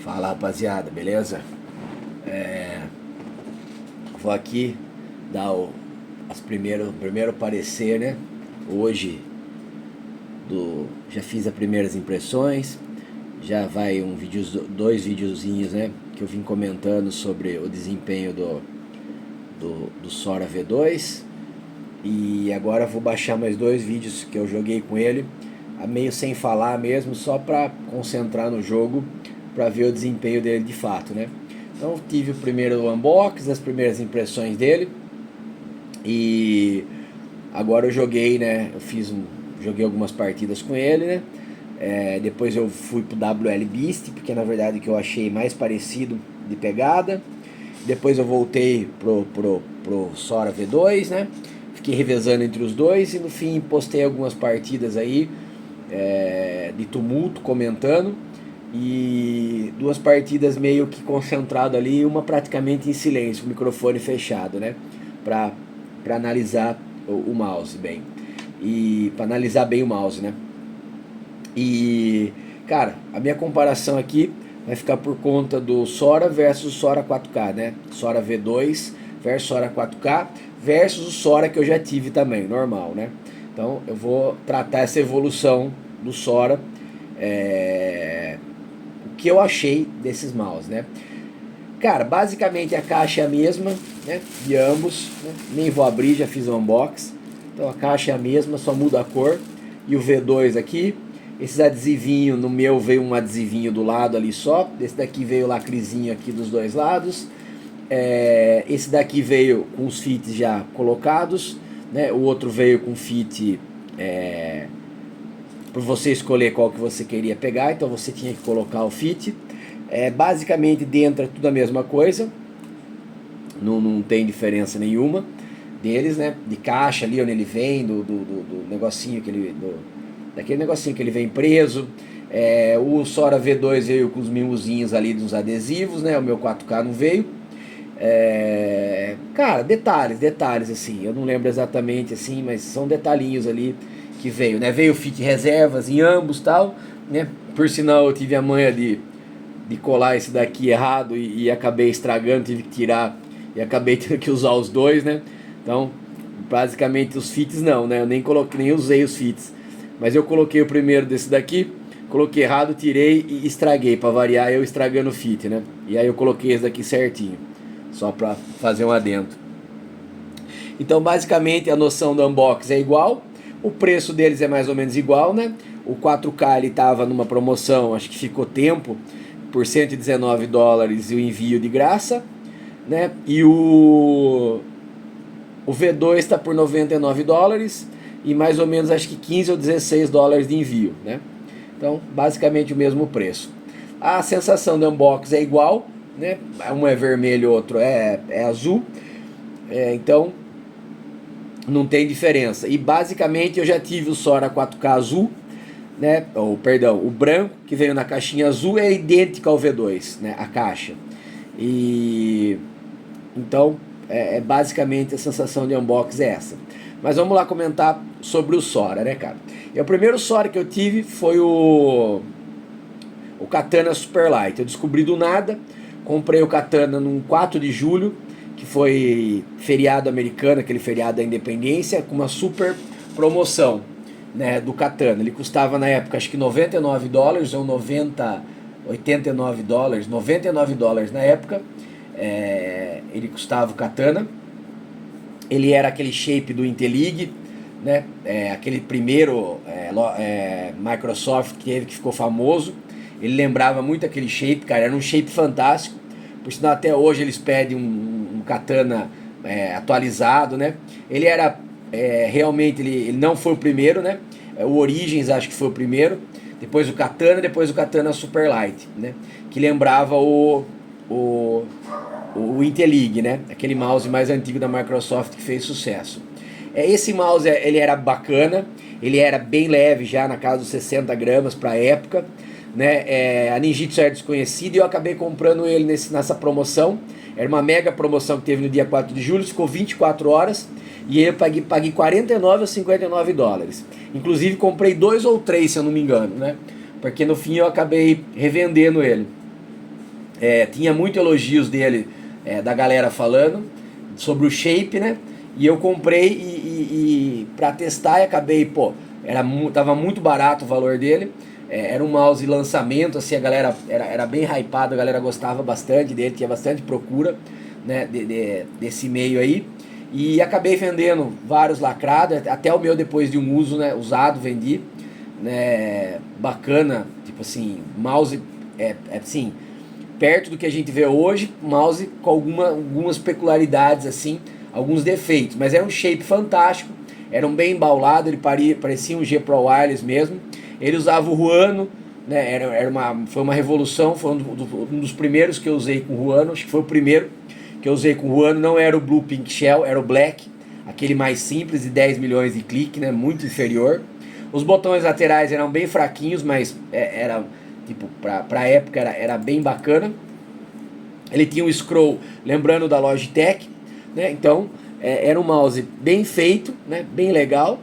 Fala, rapaziada, beleza? Vou aqui dar o primeiro parecer, né? Hoje já fiz as primeiras impressões. Já vai dois videozinhos, né? Que eu vim comentando sobre o desempenho do Sora V2. E agora vou baixar mais dois vídeos que eu joguei com ele, meio sem falar mesmo, só para concentrar no jogo, para ver o desempenho dele de fato, né? Então tive o primeiro unboxing, as primeiras impressões dele, e agora eu joguei, né? Joguei algumas partidas com ele, né? Depois eu fui pro WL Beast, porque na verdade que eu achei mais parecido de pegada. Depois eu voltei pro Sora V2, né? Fiquei revezando entre os dois e no fim postei algumas partidas aí de tumulto, comentando, e duas partidas meio que concentrado ali, uma praticamente em silêncio, o microfone fechado, né? Pra analisar o mouse bem. E para analisar bem o mouse, né? E, cara, a minha comparação aqui vai ficar por conta do Sora versus Sora 4K, né? Sora V2 versus Sora 4K versus o Sora que eu já tive também, normal, né? Então eu vou tratar essa evolução do Sora, o que eu achei desses mouse, né? Cara, basicamente a caixa é a mesma, né? De ambos, né? Nem vou abrir, já fiz o unboxing. Então a caixa é a mesma, só muda a cor. E o V2 aqui, esses adesivinhos, no meu veio um adesivinho do lado ali só. Esse daqui veio o lacrezinho aqui dos dois lados. Esse daqui veio com os fits já colocados, né? O outro veio com fit para você escolher qual que você queria pegar, então você tinha que colocar o fit. Basicamente dentro é tudo a mesma coisa, não tem diferença nenhuma deles, né? De caixa ali onde ele vem, do negocinho que ele, daquele negocinho que ele vem preso. O Sora V2 veio com os mimosinhos ali dos adesivos, né? O meu 4K não veio. Cara, detalhes assim, eu não lembro exatamente assim, mas são detalhinhos ali que veio, né? Veio fit reservas em ambos, tal, né? Por sinal eu tive a manha de colar esse daqui errado e acabei estragando, tive que tirar e acabei tendo que usar os dois, né? Então, basicamente os fits não, né? Eu nem usei os fits, mas eu coloquei o primeiro desse daqui, coloquei errado, tirei e estraguei, para variar eu estragando o fit, né? E aí eu coloquei esse daqui certinho, só para fazer um adendo. Então basicamente a noção do unboxing é igual, o preço deles é mais ou menos igual, né? O 4K ele estava numa promoção, acho que ficou tempo, por $119 e o envio de graça, né? E o V2 está por $99 e mais ou menos acho que $15 ou $16 de envio, né? Então basicamente o mesmo preço. A sensação do unboxing é igual, né? Um é vermelho, outro é azul, então não tem diferença. E basicamente eu já tive o Sora 4K azul, né? O branco que veio na caixinha azul é idêntico ao V2, né? A caixa. E então basicamente a sensação de unboxing é essa. Mas vamos lá comentar sobre o Sora, né, cara? E o primeiro Sora que eu tive foi o Katana Superlight. Eu descobri do nada, comprei o Katana num 4 de julho, que foi feriado americano, aquele feriado da independência, com uma super promoção, né, do Katana. Ele custava na época acho que $99 ou 89 dólares, $99 na época. Ele custava o Katana. Ele era aquele shape do Interleague, né? Aquele primeiro Microsoft que teve, que ficou famoso. Ele lembrava muito aquele shape, cara, era um shape fantástico. Por sinal, até hoje eles pedem um Katana atualizado, né? Ele era realmente, ele não foi o primeiro, né? O Origins acho que foi o primeiro. Depois o Katana, depois o Katana Superlight, né? Que lembrava o Interleague, né? Aquele mouse mais antigo da Microsoft que fez sucesso. Esse mouse ele era bacana, ele era bem leve já, na casa dos 60 gramas para a época, né? A Ninjitsu era desconhecida e eu acabei comprando ele nessa promoção. Era uma mega promoção que teve no dia 4 de julho, ficou 24 horas e eu paguei 49 ou 59 dólares. Inclusive comprei 2 ou 3, se eu não me engano, né? Porque no fim eu acabei revendendo ele. Tinha muito elogios dele, da galera falando sobre o shape, né? E eu comprei e pra testar e acabei, pô, tava muito barato o valor dele. Era um mouse lançamento, assim, a galera era bem hypado, a galera gostava bastante dele, tinha bastante procura, né, desse meio aí. E acabei vendendo vários lacrados, até o meu depois de um uso, né, usado, vendi, né, bacana, tipo assim, mouse assim, perto do que a gente vê hoje, mouse com algumas peculiaridades assim, alguns defeitos, mas era um shape fantástico, era um bem embaulado, ele parecia um G Pro Wireless mesmo. Ele usava o Ruano, né? Foi uma revolução, foi um dos primeiros que eu usei com o Ruano, acho que foi o primeiro que eu usei com o Ruano, não era o Blue Pink Shell, era o Black, aquele mais simples de 10 milhões de clique, né? Muito inferior. Os botões laterais eram bem fraquinhos, mas era tipo, pra época era bem bacana. Ele tinha um scroll, lembrando da Logitech, né? Então era um mouse bem feito, né? Bem legal,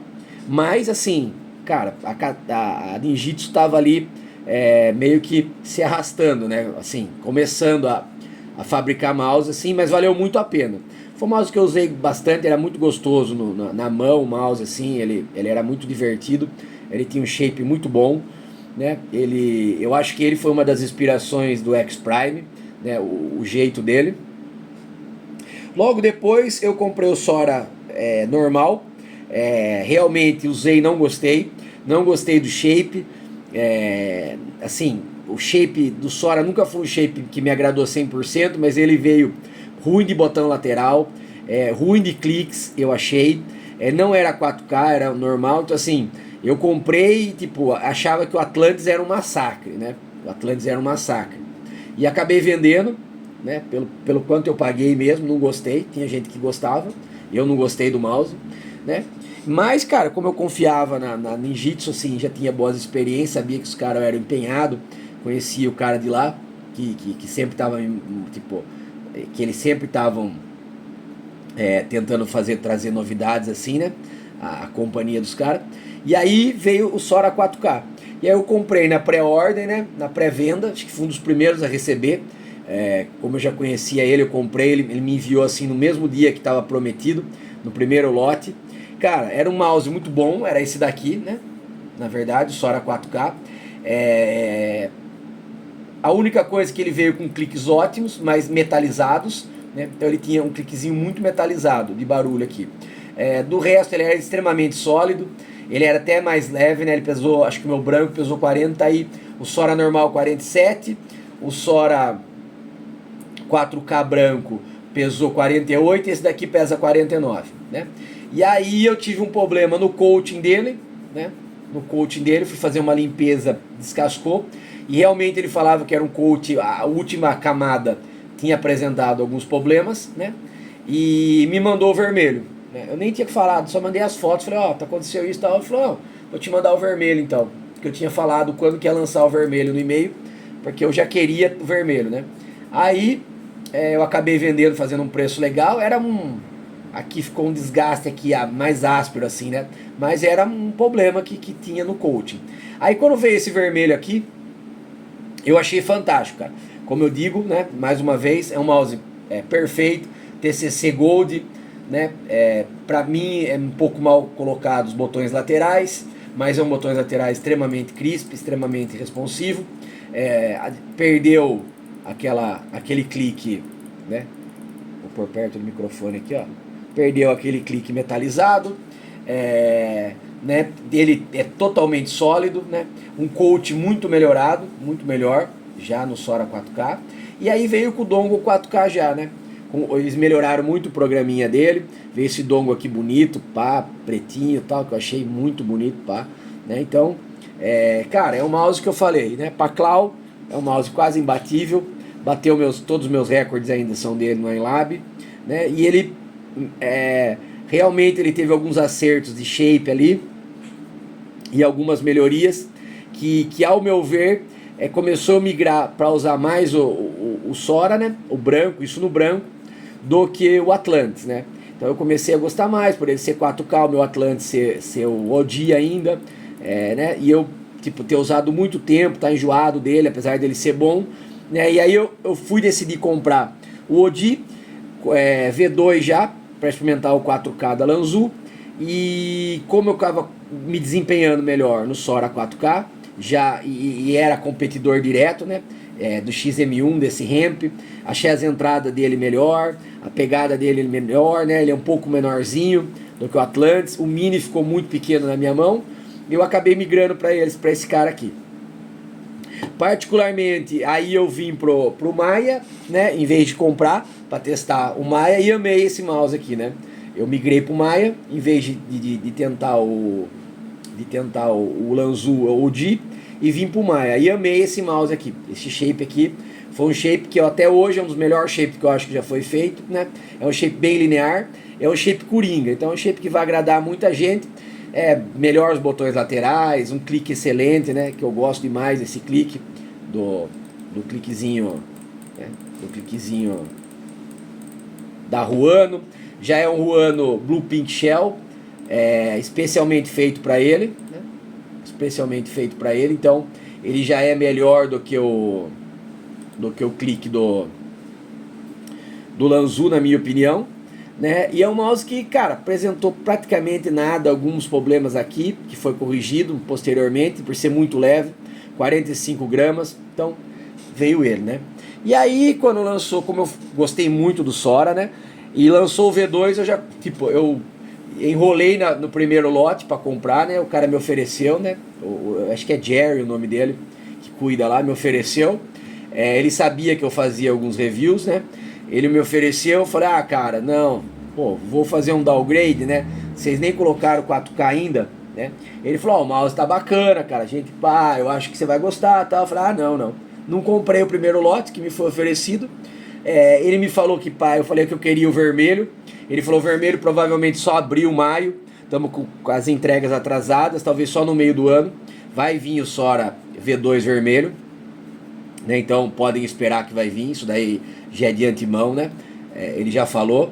mas assim, cara, a Ninjitsu estava ali meio que se arrastando, né? Assim, começando a fabricar mouse, assim, mas valeu muito a pena. Foi um mouse que eu usei bastante, era muito gostoso na mão, o mouse, assim, ele era muito divertido, ele tinha um shape muito bom, né? Eu acho que ele foi uma das inspirações do X-Prime, né? O jeito dele. Logo depois eu comprei o Sora normal, realmente usei e não gostei do shape, assim, o shape do Sora nunca foi um shape que me agradou 100%, mas ele veio ruim de botão lateral, ruim de cliques, eu achei, não era 4K, era normal, então assim, eu comprei e tipo, achava que o Atlantis era um massacre, né? O Atlantis era um massacre. E acabei vendendo, né? Pelo quanto eu paguei mesmo, não gostei, tinha gente que gostava, eu não gostei do mouse, né? Mas, cara, como eu confiava na Ninjitsu, assim, já tinha boas experiências, sabia que os caras eram empenhados, conhecia o cara de lá, que sempre tava, tipo, que eles sempre estavam tentando trazer novidades, assim, né? A companhia dos caras. E aí veio o Sora 4K. E aí eu comprei na pré-ordem, né? Na pré-venda, acho que fui um dos primeiros a receber. Como eu já conhecia ele, eu comprei, ele me enviou assim no mesmo dia que estava prometido, no primeiro lote. Cara, era um mouse muito bom, era esse daqui, né? Na verdade, o Sora 4K. A única coisa que ele veio com cliques ótimos, mas metalizados, né? Então ele tinha um cliquezinho muito metalizado, de barulho aqui. Do resto, ele era extremamente sólido, ele era até mais leve, né? Ele pesou, acho que o meu branco pesou 40 aí, o Sora normal 47, o Sora 4K branco pesou 48 e esse daqui pesa 49, né? E aí eu tive um problema no coating dele, né? No coating dele, fui fazer uma limpeza, descascou, e realmente ele falava que era um coating, a última camada tinha apresentado alguns problemas, né? E me mandou o vermelho, né? Eu nem tinha falado, só mandei as fotos, falei, ó, aconteceu isso e tal. Ele falou, ó, vou te mandar o vermelho então, porque eu tinha falado quando que ia lançar o vermelho no e-mail, porque eu já queria o vermelho, né? Aí eu acabei vendendo, fazendo um preço legal, aqui ficou um desgaste aqui mais áspero assim, né? Mas era um problema que tinha no coaching. Aí quando veio esse vermelho aqui, eu achei fantástico, cara. Como eu digo, né? Mais uma vez, é um mouse perfeito, TCC Gold, né? Pra mim é um pouco mal colocado os botões laterais, mas é um botões laterais extremamente crisp, extremamente responsivo. Perdeu aquele clique, né? Vou pôr perto do microfone aqui, ó. Perdeu aquele clique metalizado, né? Ele é totalmente sólido, né? Um coach muito melhorado, muito melhor, já no Sora 4K. E aí veio com o dongle 4K já, né? Eles melhoraram muito o programinha dele, veio esse dongle aqui bonito, pá, pretinho e tal, que eu achei muito bonito, pá, né? Então, cara, é um mouse que eu falei, né? Paclau, é um mouse quase imbatível, bateu todos os meus recordes ainda são dele no iLab, né? E ele realmente ele teve alguns acertos de shape ali e algumas melhorias que ao meu ver começou a migrar para usar mais o Sora, né? O branco, isso no branco, do que o Atlantis, né? Então eu comecei a gostar mais, por ele ser 4K, o meu Atlantis ser o OG ainda, né? E eu tipo ter usado muito tempo, tá enjoado dele, apesar dele ser bom, né? E aí eu fui decidir comprar o Odi V2 já, para experimentar o 4K da Lanzu. E como eu estava me desempenhando melhor no Sora 4K, já e era competidor direto, né? Do XM1 desse ramp, achei as entradas dele melhor, a pegada dele melhor, né? Ele é um pouco menorzinho do que o Atlantis, o Mini ficou muito pequeno na minha mão, e eu acabei migrando para esse cara aqui. Particularmente, aí eu vim pro Maia, né? Em vez de comprar para testar o Maia, e amei esse mouse aqui, né? Eu migrei pro Maia, em vez de tentar o Lanzu ou o Di, e vim pro Maia. E amei esse mouse aqui, esse shape aqui. Foi um shape que até hoje é um dos melhores shapes que eu acho que já foi feito, né? É um shape bem linear, é um shape coringa, então é um shape que vai agradar muita gente. Melhor os botões laterais, um clique excelente, né? Que eu gosto demais desse clique do cliquezinho, né? Do cliquezinho da Ruano. Já é um Ruano Blue Pink Shell, especialmente feito para ele, né? Especialmente feito para ele, então ele já é melhor do que o clique do Lanzu, na minha opinião, né? E é um mouse que, cara, apresentou praticamente nada, alguns problemas aqui, que foi corrigido posteriormente, por ser muito leve, 45 gramas, então veio ele, né? E aí, quando lançou, como eu gostei muito do Sora, né? E lançou o V2, eu enrolei no primeiro lote para comprar, né? O cara me ofereceu, né? Acho que é Jerry o nome dele, que cuida lá, me ofereceu. Ele sabia que eu fazia alguns reviews, né? Ele me ofereceu, eu falei, cara, não, pô, vou fazer um downgrade, né? Vocês nem colocaram 4K ainda, né? Ele falou, o mouse tá bacana, cara, eu acho que você vai gostar, tal. Eu falei, não comprei o primeiro lote que me foi oferecido. Ele me falou que, eu falei que eu queria o vermelho. Ele falou, o vermelho provavelmente só abril, maio. Estamos com as entregas atrasadas, talvez só no meio do ano. Vai vir o Sora V2 vermelho, né? Então podem esperar que vai vir, isso daí já é de antemão, né? Ele já falou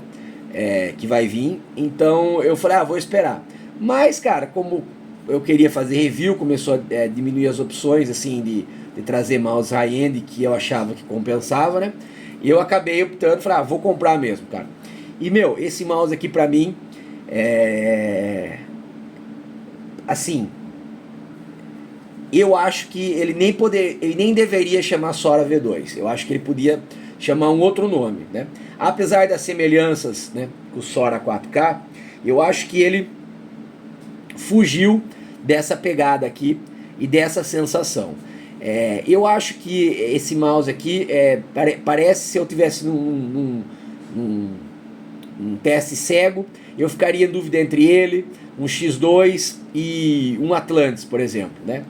que vai vir. Então eu falei, vou esperar. Mas, cara, como eu queria fazer review, começou a diminuir as opções, assim, de trazer mouse high-end que eu achava que compensava, né? E eu acabei optando, falei, vou comprar mesmo, cara. E, esse mouse aqui pra mim, assim, eu acho que ele nem deveria chamar Sora V2. Eu acho que ele podia chamar um outro nome, né? Apesar das semelhanças, né, com o Sora 4K, eu acho que ele fugiu dessa pegada aqui e dessa sensação. Eu acho que esse mouse aqui parece, se eu tivesse num teste cego, eu ficaria em dúvida entre ele, um X2 e um Atlantis, por exemplo, né?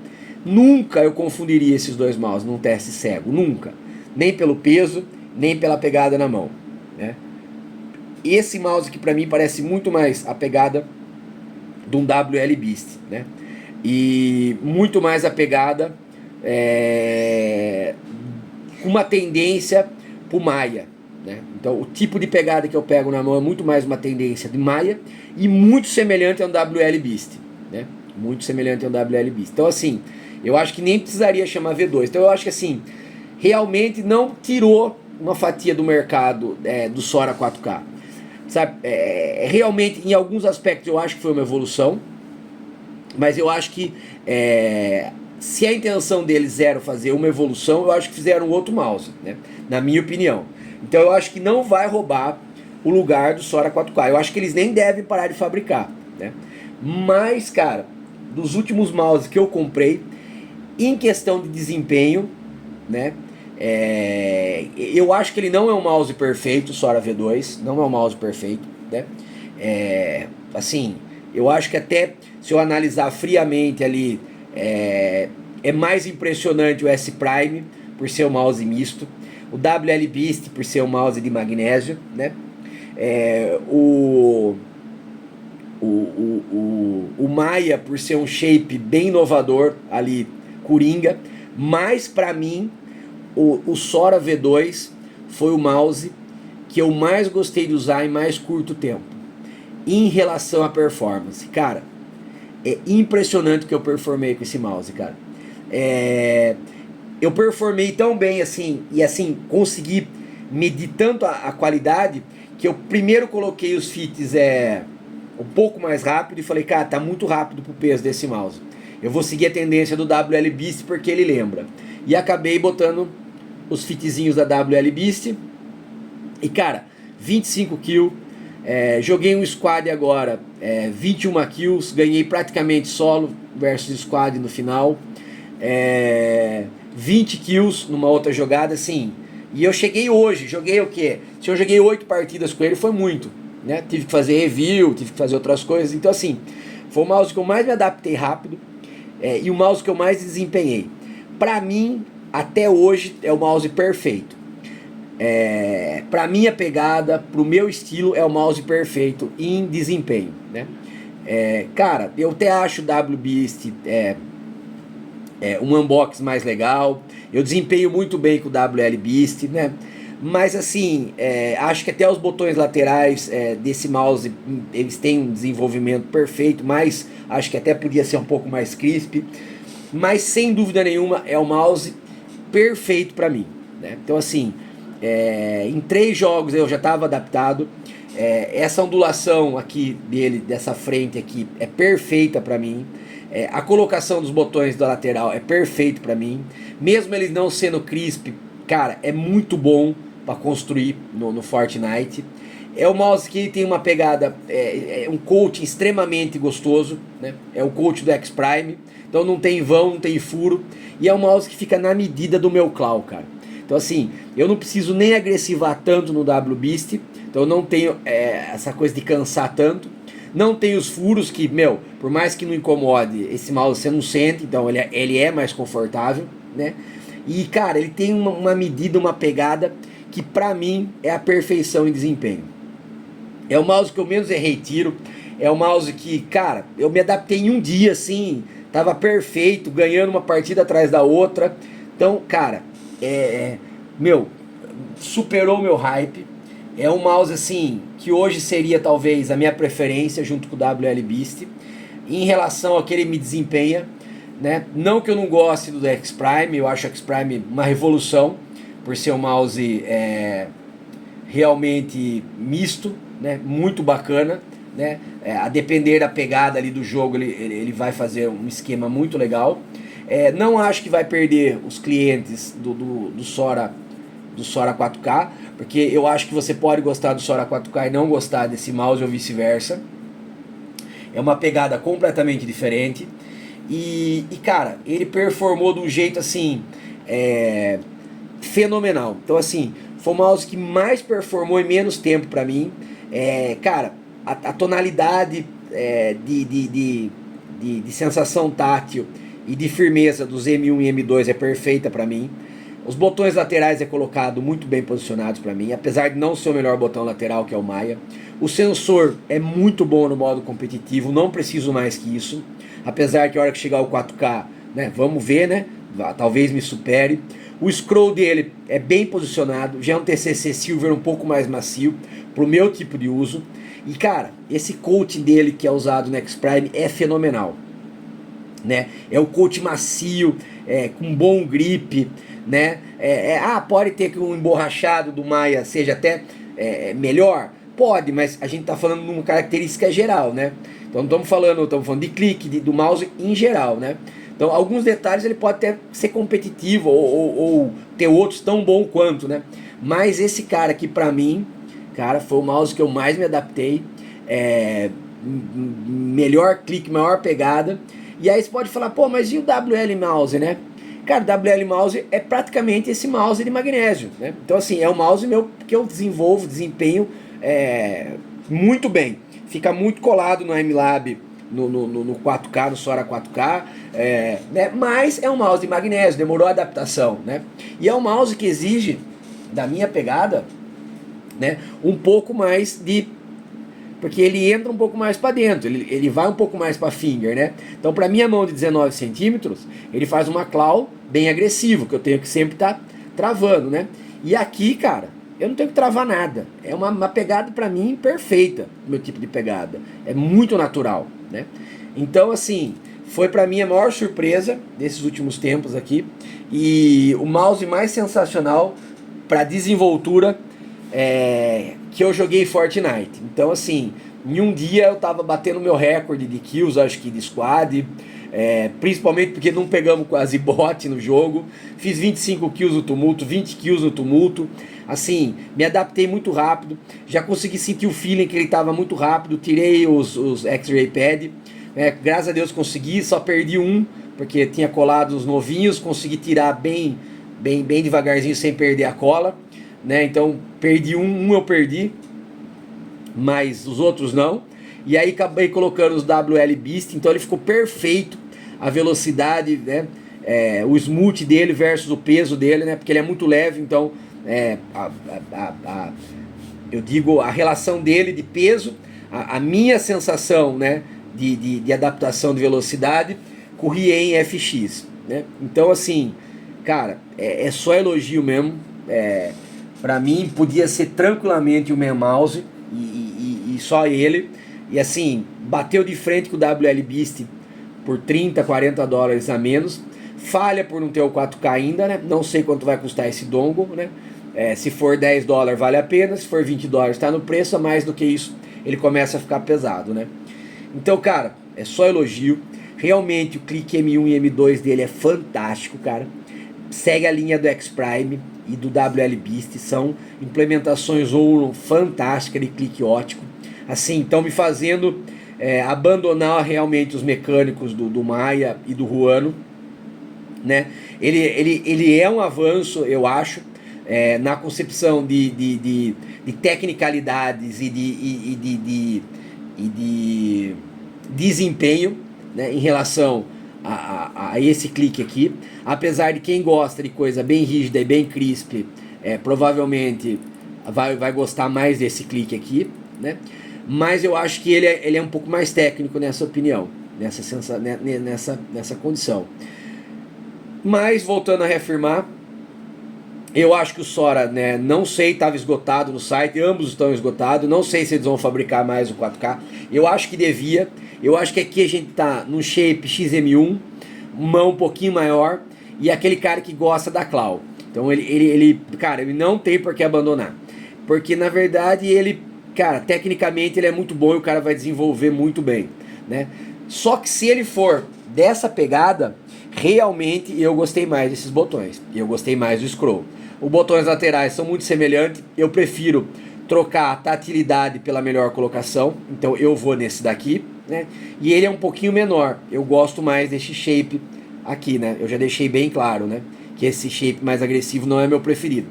Nunca eu confundiria esses dois mouses num teste cego, nunca. Nem pelo peso, nem pela pegada na mão, né? Esse mouse aqui pra mim parece muito mais a pegada de um WL Beast, né? E muito mais a pegada com uma tendência pro Maia, né? Então o tipo de pegada que eu pego na mão é muito mais uma tendência de Maia e muito semelhante a um WL Beast, né? Muito semelhante a um WL Beast. Então, assim, eu acho que nem precisaria chamar V2. Então eu acho que, assim, realmente não tirou uma fatia do mercado do Sora 4K, sabe? Realmente, em alguns aspectos eu acho que foi uma evolução, mas eu acho que se a intenção deles era fazer uma evolução, eu acho que fizeram outro mouse, né? Na minha opinião. Então eu acho que não vai roubar o lugar do Sora 4K. Eu acho que eles nem devem parar de fabricar, né? Mas, cara, dos últimos mouses que eu comprei, em questão de desempenho, né? Eu acho que ele não é um mouse perfeito, o Sora V2, não é um mouse perfeito, né? Assim, eu acho que até se eu analisar friamente ali, é mais impressionante o S Prime por ser um mouse misto, o WL Beast por ser um mouse de magnésio, né? O Maia por ser um shape bem inovador ali, coringa, mas para mim o Sora V2 foi o mouse que eu mais gostei de usar em mais curto tempo. Em relação à performance, cara, é impressionante o que eu performei com esse mouse, cara. eu performei tão bem assim, e assim, consegui medir tanto a qualidade, que eu primeiro coloquei os fits um pouco mais rápido e falei, cara, tá muito rápido pro peso desse mouse. Eu vou seguir a tendência do WL Beast porque ele lembra. E acabei botando os fitzinhos da WL Beast. E cara, 25 kills. Joguei um squad agora, 21 kills. Ganhei praticamente solo versus squad no final. 20 kills numa outra jogada, assim. E eu cheguei hoje, joguei o quê? Se eu joguei 8 partidas com ele, foi muito, né? Tive que fazer review, tive que fazer outras coisas. Então assim, foi o mouse que eu mais me adaptei rápido, e o mouse que eu mais desempenhei. Pra mim, até hoje, é o mouse perfeito. Pra minha pegada, pro meu estilo, é o mouse perfeito em desempenho, né? Cara, eu até acho o WBeast um unbox mais legal. Eu desempenho muito bem com o WL Beast, né? Mas assim, acho que até os botões laterais desse mouse, eles têm um desenvolvimento perfeito, mas acho que até podia ser um pouco mais crisp. Mas sem dúvida nenhuma é o mouse perfeito para mim, né? Então assim, em 3 jogos eu já estava adaptado. Essa ondulação aqui dele, dessa frente aqui, é perfeita para mim. A colocação dos botões da lateral é perfeito para mim. Mesmo eles não sendo crisp, cara, é muito bom para construir no Fortnite. É um mouse que tem uma pegada, um coach extremamente gostoso, né? É o coach do X-Prime, então não tem vão, não tem furo. E é um mouse que fica na medida do meu claw, cara. Então assim, eu não preciso nem agressivar tanto no WBeast, então eu não tenho essa coisa de cansar tanto. Não tem os furos que, meu, por mais que não incomode, esse mouse você não sente, então ele é mais confortável, né? E, cara, ele tem uma medida, uma pegada que pra mim é a perfeição em desempenho. É o mouse que eu menos errei tiro, é o mouse que, cara, eu me adaptei em um dia, assim, tava perfeito, ganhando uma partida atrás da outra. Então, cara, meu, superou o meu hype. É um mouse assim, que hoje seria talvez a minha preferência junto com o WL Beast. Em relação ao que ele me desempenha, né? Não que eu não goste do X-Prime, eu acho o X-Prime uma revolução, por ser um mouse realmente misto, né? Muito bacana, né? A depender da pegada ali do jogo, ele vai fazer um esquema muito legal. Não acho que vai perder os clientes do Sora 4K, porque eu acho que você pode gostar do Sora 4K e não gostar desse mouse ou vice-versa. É uma pegada completamente diferente. E cara, ele performou de um jeito assim, fenomenal. Então assim, foi o mouse que mais performou em menos tempo pra mim. Cara, a tonalidade de sensação tátil e de firmeza dos M1 e M2 é perfeita pra mim. Os botões laterais colocado muito bem posicionados para mim, apesar de não ser o melhor botão lateral, que é o Maya. O sensor é muito bom no modo competitivo, não preciso mais que isso. Apesar que a hora que chegar o 4K, né, vamos ver, né? Talvez me supere. O scroll dele é bem posicionado, já é um TCC Silver um pouco mais macio, pro meu tipo de uso. E cara, esse coating dele que é usado no X-Prime é fenomenal, né? É um coach macio, com bom grip, né? Pode ter que um emborrachado do Maya seja até melhor? Pode, mas a gente está falando de uma característica geral, né? Então estamos falando de clique, do mouse em geral, né? Então alguns detalhes ele pode até ser competitivo ou ter outros tão bom quanto, né? Mas esse cara aqui pra mim, cara, foi o mouse que eu mais me adaptei. Melhor clique, maior pegada. E aí você pode falar, pô, mas e o WL Mouse, né? Cara, o WL Mouse é praticamente esse mouse de magnésio, né? Então assim, é um mouse meu que eu desempenho muito bem. Fica muito colado no MLab, no 4K, no Sora 4K, né? Mas é um mouse de magnésio, demorou a adaptação, né? E é um mouse que exige, da minha pegada, né, um pouco mais porque ele entra um pouco mais para dentro, ele vai um pouco mais para finger, né? Então para minha mão de 19 centímetros, ele faz uma claw bem agressivo, que eu tenho que sempre estar travando, né? E aqui, cara, eu não tenho que travar nada. É uma pegada para mim perfeita, meu tipo de pegada. É muito natural, né? Então assim, Foi para mim a maior surpresa desses últimos tempos aqui. E o mouse mais sensacional para desenvoltura que eu joguei Fortnite. Então assim, em um dia eu tava batendo meu recorde de kills, acho que de squad, principalmente porque não pegamos quase bot no jogo. Fiz 25 kills no tumulto, 20 kills no tumulto. Assim, me adaptei muito rápido. Já consegui sentir o feeling que ele estava muito rápido. Tirei os X-Ray Pad. Graças a Deus consegui, só perdi um, porque tinha colado os novinhos. Consegui tirar bem devagarzinho sem perder a cola, né? Então perdi um eu perdi, mas os outros não. E aí acabei colocando os WL Beast, então ele ficou perfeito. A velocidade, né? O smooth dele versus o peso dele, né? Porque ele é muito leve, então eu digo a relação dele de peso, a minha sensação, né? De adaptação de velocidade, corri em FX, né? Então assim, cara, é só elogio mesmo. Pra mim podia ser tranquilamente o meu mouse e só ele. E assim, bateu de frente com o WL Beast por 30, 40 dólares a menos. Falha por não ter o 4K ainda, né? Não sei quanto vai custar esse dongle, né? Se for 10 dólares vale a pena, se for 20 dólares está no preço, a mais do que isso ele começa a ficar pesado, né? Então, cara, é só elogio. Realmente o clique M1 e M2 dele é fantástico, cara. Segue a linha do X-Prime e do WL Beast, são implementações Ouro fantásticas de clique ótico. Assim, estão me fazendo abandonar realmente os mecânicos do Maia e do Ruano, né? Ele é um avanço, eu acho, na concepção de tecnicalidades e de desempenho, né, em relação a esse clique aqui. Apesar de quem gosta de coisa bem rígida e bem crisp, provavelmente vai gostar mais desse clique aqui, né? Mas eu acho que ele é um pouco mais técnico nessa opinião, nessa condição. Mas voltando a reafirmar, eu acho que o Sora, né, não sei, estava esgotado no site, ambos estão esgotados, não sei se eles vão fabricar mais o 4K, eu acho que devia. Eu acho que aqui a gente tá no shape XM1, mão um pouquinho maior, e aquele cara que gosta da claw. Então cara, ele não tem por que abandonar, porque na verdade ele, cara, tecnicamente ele é muito bom e o cara vai desenvolver muito bem, né? Só que se ele for dessa pegada, realmente eu gostei mais desses botões, eu gostei mais do scroll. Os botões laterais são muito semelhantes, eu prefiro trocar a tatilidade pela melhor colocação, então eu vou nesse daqui, né? E ele é um pouquinho menor, eu gosto mais desse shape aqui, né? Eu já deixei bem claro, né, que esse shape mais agressivo não é meu preferido.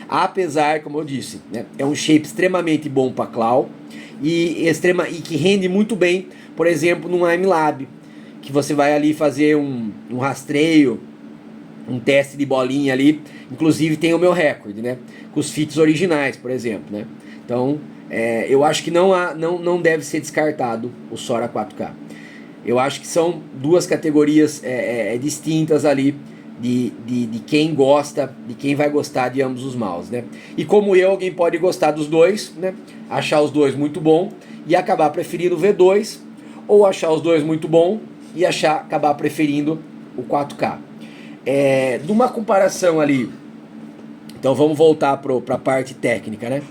Apesar, como eu disse, né, é um shape extremamente bom para claw e que rende muito bem, por exemplo, num AIMLab, que você vai ali fazer um rastreio, um teste de bolinha ali. Inclusive tem o meu recorde, né, com os fits originais, por exemplo, né? Então eu acho que não deve ser descartado o Sora 4K. Eu acho que são duas categorias distintas ali de quem gosta, de quem vai gostar de ambos os mouse, né? E como eu, alguém pode gostar dos dois, né? Achar os dois muito bom e acabar preferindo o V2, ou achar os dois muito bom e acabar preferindo o 4K. De uma comparação ali, então vamos voltar para a parte técnica, né?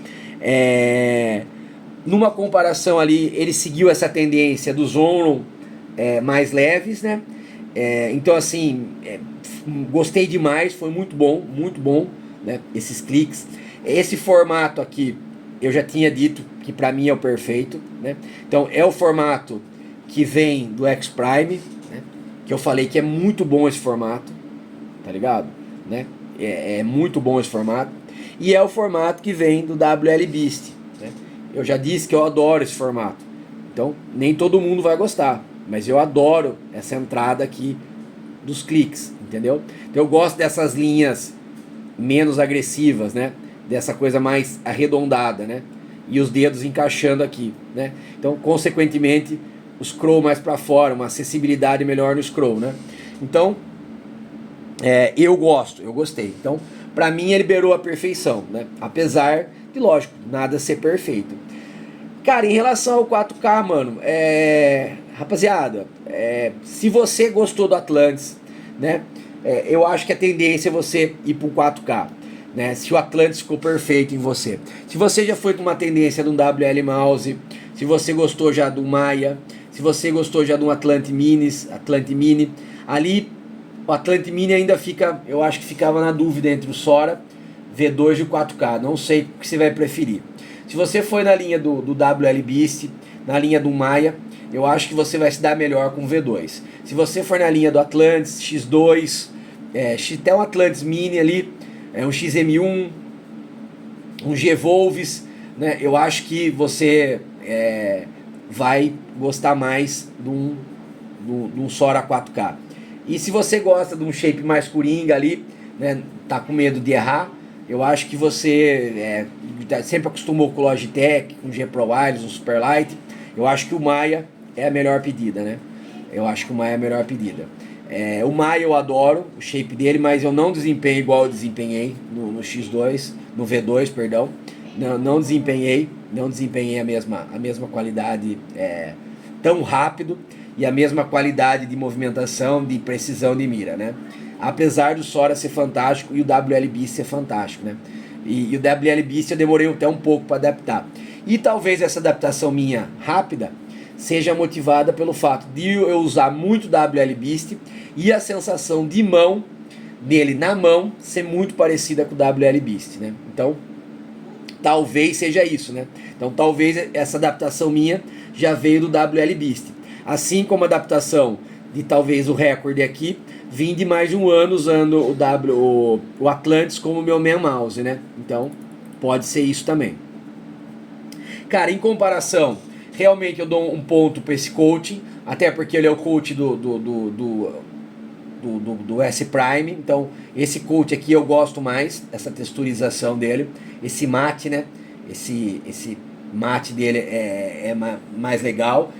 Numa comparação ali, ele seguiu essa tendência dos Onron mais leves, né? Então assim, gostei demais, foi muito bom, né? Esses cliques, esse formato aqui, eu já tinha dito que para mim é o perfeito, né? Então é o formato que vem do X-Prime, né? Que eu falei que é muito bom esse formato, tá ligado? Né? É muito bom esse formato. E é o formato que vem do WL Beast, né? Eu já disse que eu adoro esse formato. Então nem todo mundo vai gostar, mas eu adoro essa entrada aqui dos cliques, entendeu? Então eu gosto dessas linhas menos agressivas, né? Dessa coisa mais arredondada, né? E os dedos encaixando aqui, né? Então, consequentemente, o scroll mais para fora, uma acessibilidade melhor no scroll, né? Então, eu gostei. Então, para mim, ele beirou a perfeição, né? Apesar de, lógico, nada ser perfeito. Cara, em relação ao 4K, mano, rapaziada, se você gostou do Atlantis, né, eu acho que a tendência é você ir para o 4K. Né, se o Atlantis ficou perfeito em você. Se você já foi com uma tendência de um WL Mouse, se você gostou já do Maya, se você gostou já de um Atlantis Mini, ali o Atlantis Mini ainda fica, eu acho que ficava na dúvida entre o Sora V2 e o 4K, não sei o que você vai preferir. Se você foi na linha do WL Beast, na linha do Maya, eu acho que você vai se dar melhor com o V2. Se você for na linha do Atlantis X2, até um Atlantis Mini ali, um XM1, um G-Volves, né? Eu acho que você vai gostar mais de um Sora 4K. E se você gosta de um shape mais coringa ali, né, tá com medo de errar, eu acho que você sempre acostumou com o Logitech, com o G Pro Wireless, o Superlight, eu acho que o Maya é a melhor pedida, né? Eu acho que o Maya é a melhor pedida. O Maya eu adoro, o shape dele, mas eu não desempenho igual eu desempenhei no X2, no V2, perdão. Não desempenhei a mesma qualidade tão rápido e a mesma qualidade de movimentação, de precisão de mira, né? Apesar do Sora ser fantástico e o WL Beast ser fantástico, né? E o WL Beast eu demorei até um pouco para adaptar. E talvez essa adaptação minha rápida seja motivada pelo fato de eu usar muito WL Beast e a sensação de mão dele na mão ser muito parecida com o WL Beast, né? Então, talvez seja isso, né? Então, talvez essa adaptação minha já veio do WL Beast. Assim como a adaptação de talvez o recorde aqui, vim de mais de um ano usando o Atlantis como meu main mouse, né? Então, pode ser isso também. Cara, em comparação, realmente eu dou um ponto para esse coaching, até porque ele é o coach do S-Prime, então esse coach aqui eu gosto mais, essa texturização dele, esse mate, né? Esse mate dele é mais legal,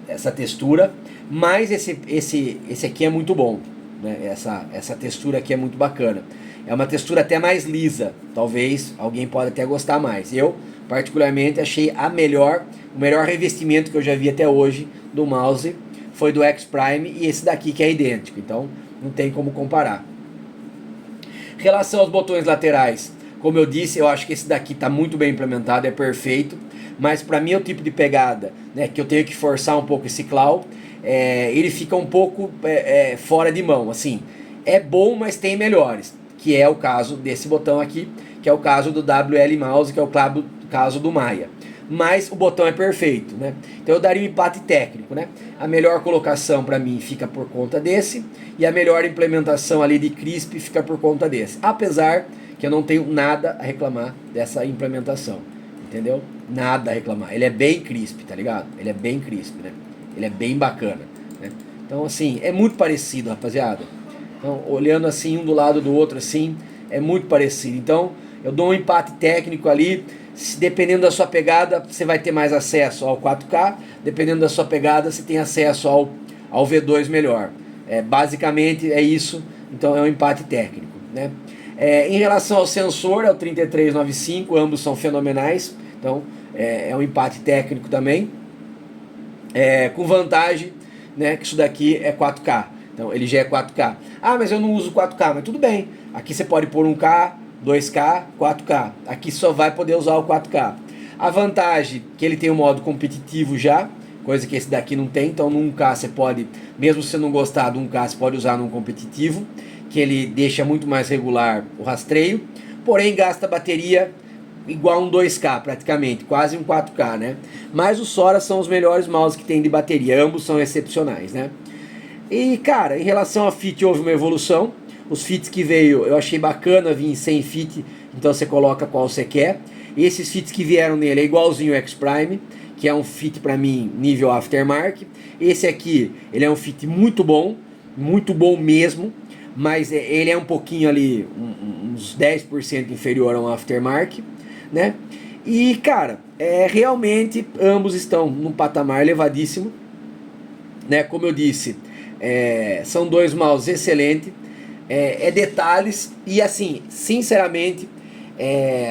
essa textura, mas esse aqui é muito bom, né? Essa textura aqui é muito bacana. É uma textura até mais lisa, talvez alguém pode até gostar mais. Eu, particularmente, achei o melhor revestimento que eu já vi até hoje do mouse foi do X-Prime e esse daqui que é idêntico, então não tem como comparar. Em relação aos botões laterais, como eu disse, eu acho que esse daqui está muito bem implementado, é perfeito, mas para mim é o tipo de pegada, né, que eu tenho que forçar um pouco esse claw, ele fica um pouco fora de mão, assim, é bom, mas tem melhores, que é o caso desse botão aqui, que é o caso do WL Mouse, que é o caso do Maya. Mas o botão é perfeito, né? Então eu daria um empate técnico, né? A melhor colocação para mim fica por conta desse, e a melhor implementação ali de crisp fica por conta desse. Apesar que eu não tenho nada a reclamar dessa implementação, entendeu? Nada a reclamar. Ele é bem crisp, tá ligado? Ele é bem crisp, né? Ele é bem bacana, né? Então assim, é muito parecido, rapaziada. Então, olhando assim um do lado do outro assim, é muito parecido. Então, eu dou um empate técnico ali. Dependendo da sua pegada, você vai ter mais acesso ao 4K. Dependendo da sua pegada, você tem acesso ao V2 melhor. Basicamente é isso. Então é um empate técnico, né? Em relação ao sensor, é o 3395, ambos são fenomenais. Então é um empate técnico também. Com vantagem, né, que isso daqui é 4K. Então ele já é 4K. Ah, mas eu não uso 4K, mas tudo bem. Aqui você pode pôr 1K, 2K, 4K. Aqui só vai poder usar o 4K. A vantagem é que ele tem um modo competitivo já, coisa que esse daqui não tem. Então no 1K você pode, mesmo se você não gostar do 1K, você pode usar num competitivo, que ele deixa muito mais regular o rastreio. Porém gasta bateria igual um 2K praticamente, quase um 4K, né? Mas os Sora são os melhores mouses que tem de bateria, ambos são excepcionais, né? E cara, em relação a fit houve uma evolução. Os fits que veio, eu achei bacana vir sem fit, então você coloca qual você quer. Esses fits que vieram nele é igualzinho o X-Prime, que é um fit para mim nível aftermarket. Esse aqui, ele é um fit muito bom mesmo, mas ele é um pouquinho ali, uns 10% inferior ao aftermarket, né? E cara, realmente ambos estão num patamar elevadíssimo, né? Como eu disse, são dois mouses excelentes. Detalhes e assim, sinceramente,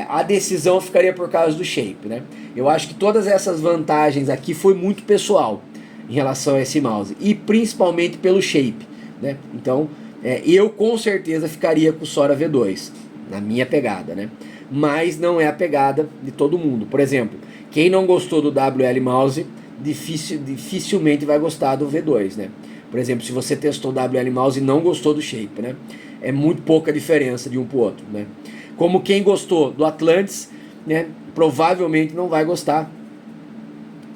a decisão ficaria por causa do shape, né? Eu acho que todas essas vantagens aqui foi muito pessoal. em relação a esse mouse, e principalmente pelo shape, né? Então eu com certeza ficaria com o Sora V2, na minha pegada, né? Mas não é a pegada de todo mundo. Por exemplo, quem não gostou do WL Mouse dificilmente vai gostar do V2, né? Por exemplo, se você testou o WL Mouse e não gostou do shape, né? É muito pouca diferença de um para o outro, né? Como quem gostou do Atlantis, né? Provavelmente não vai gostar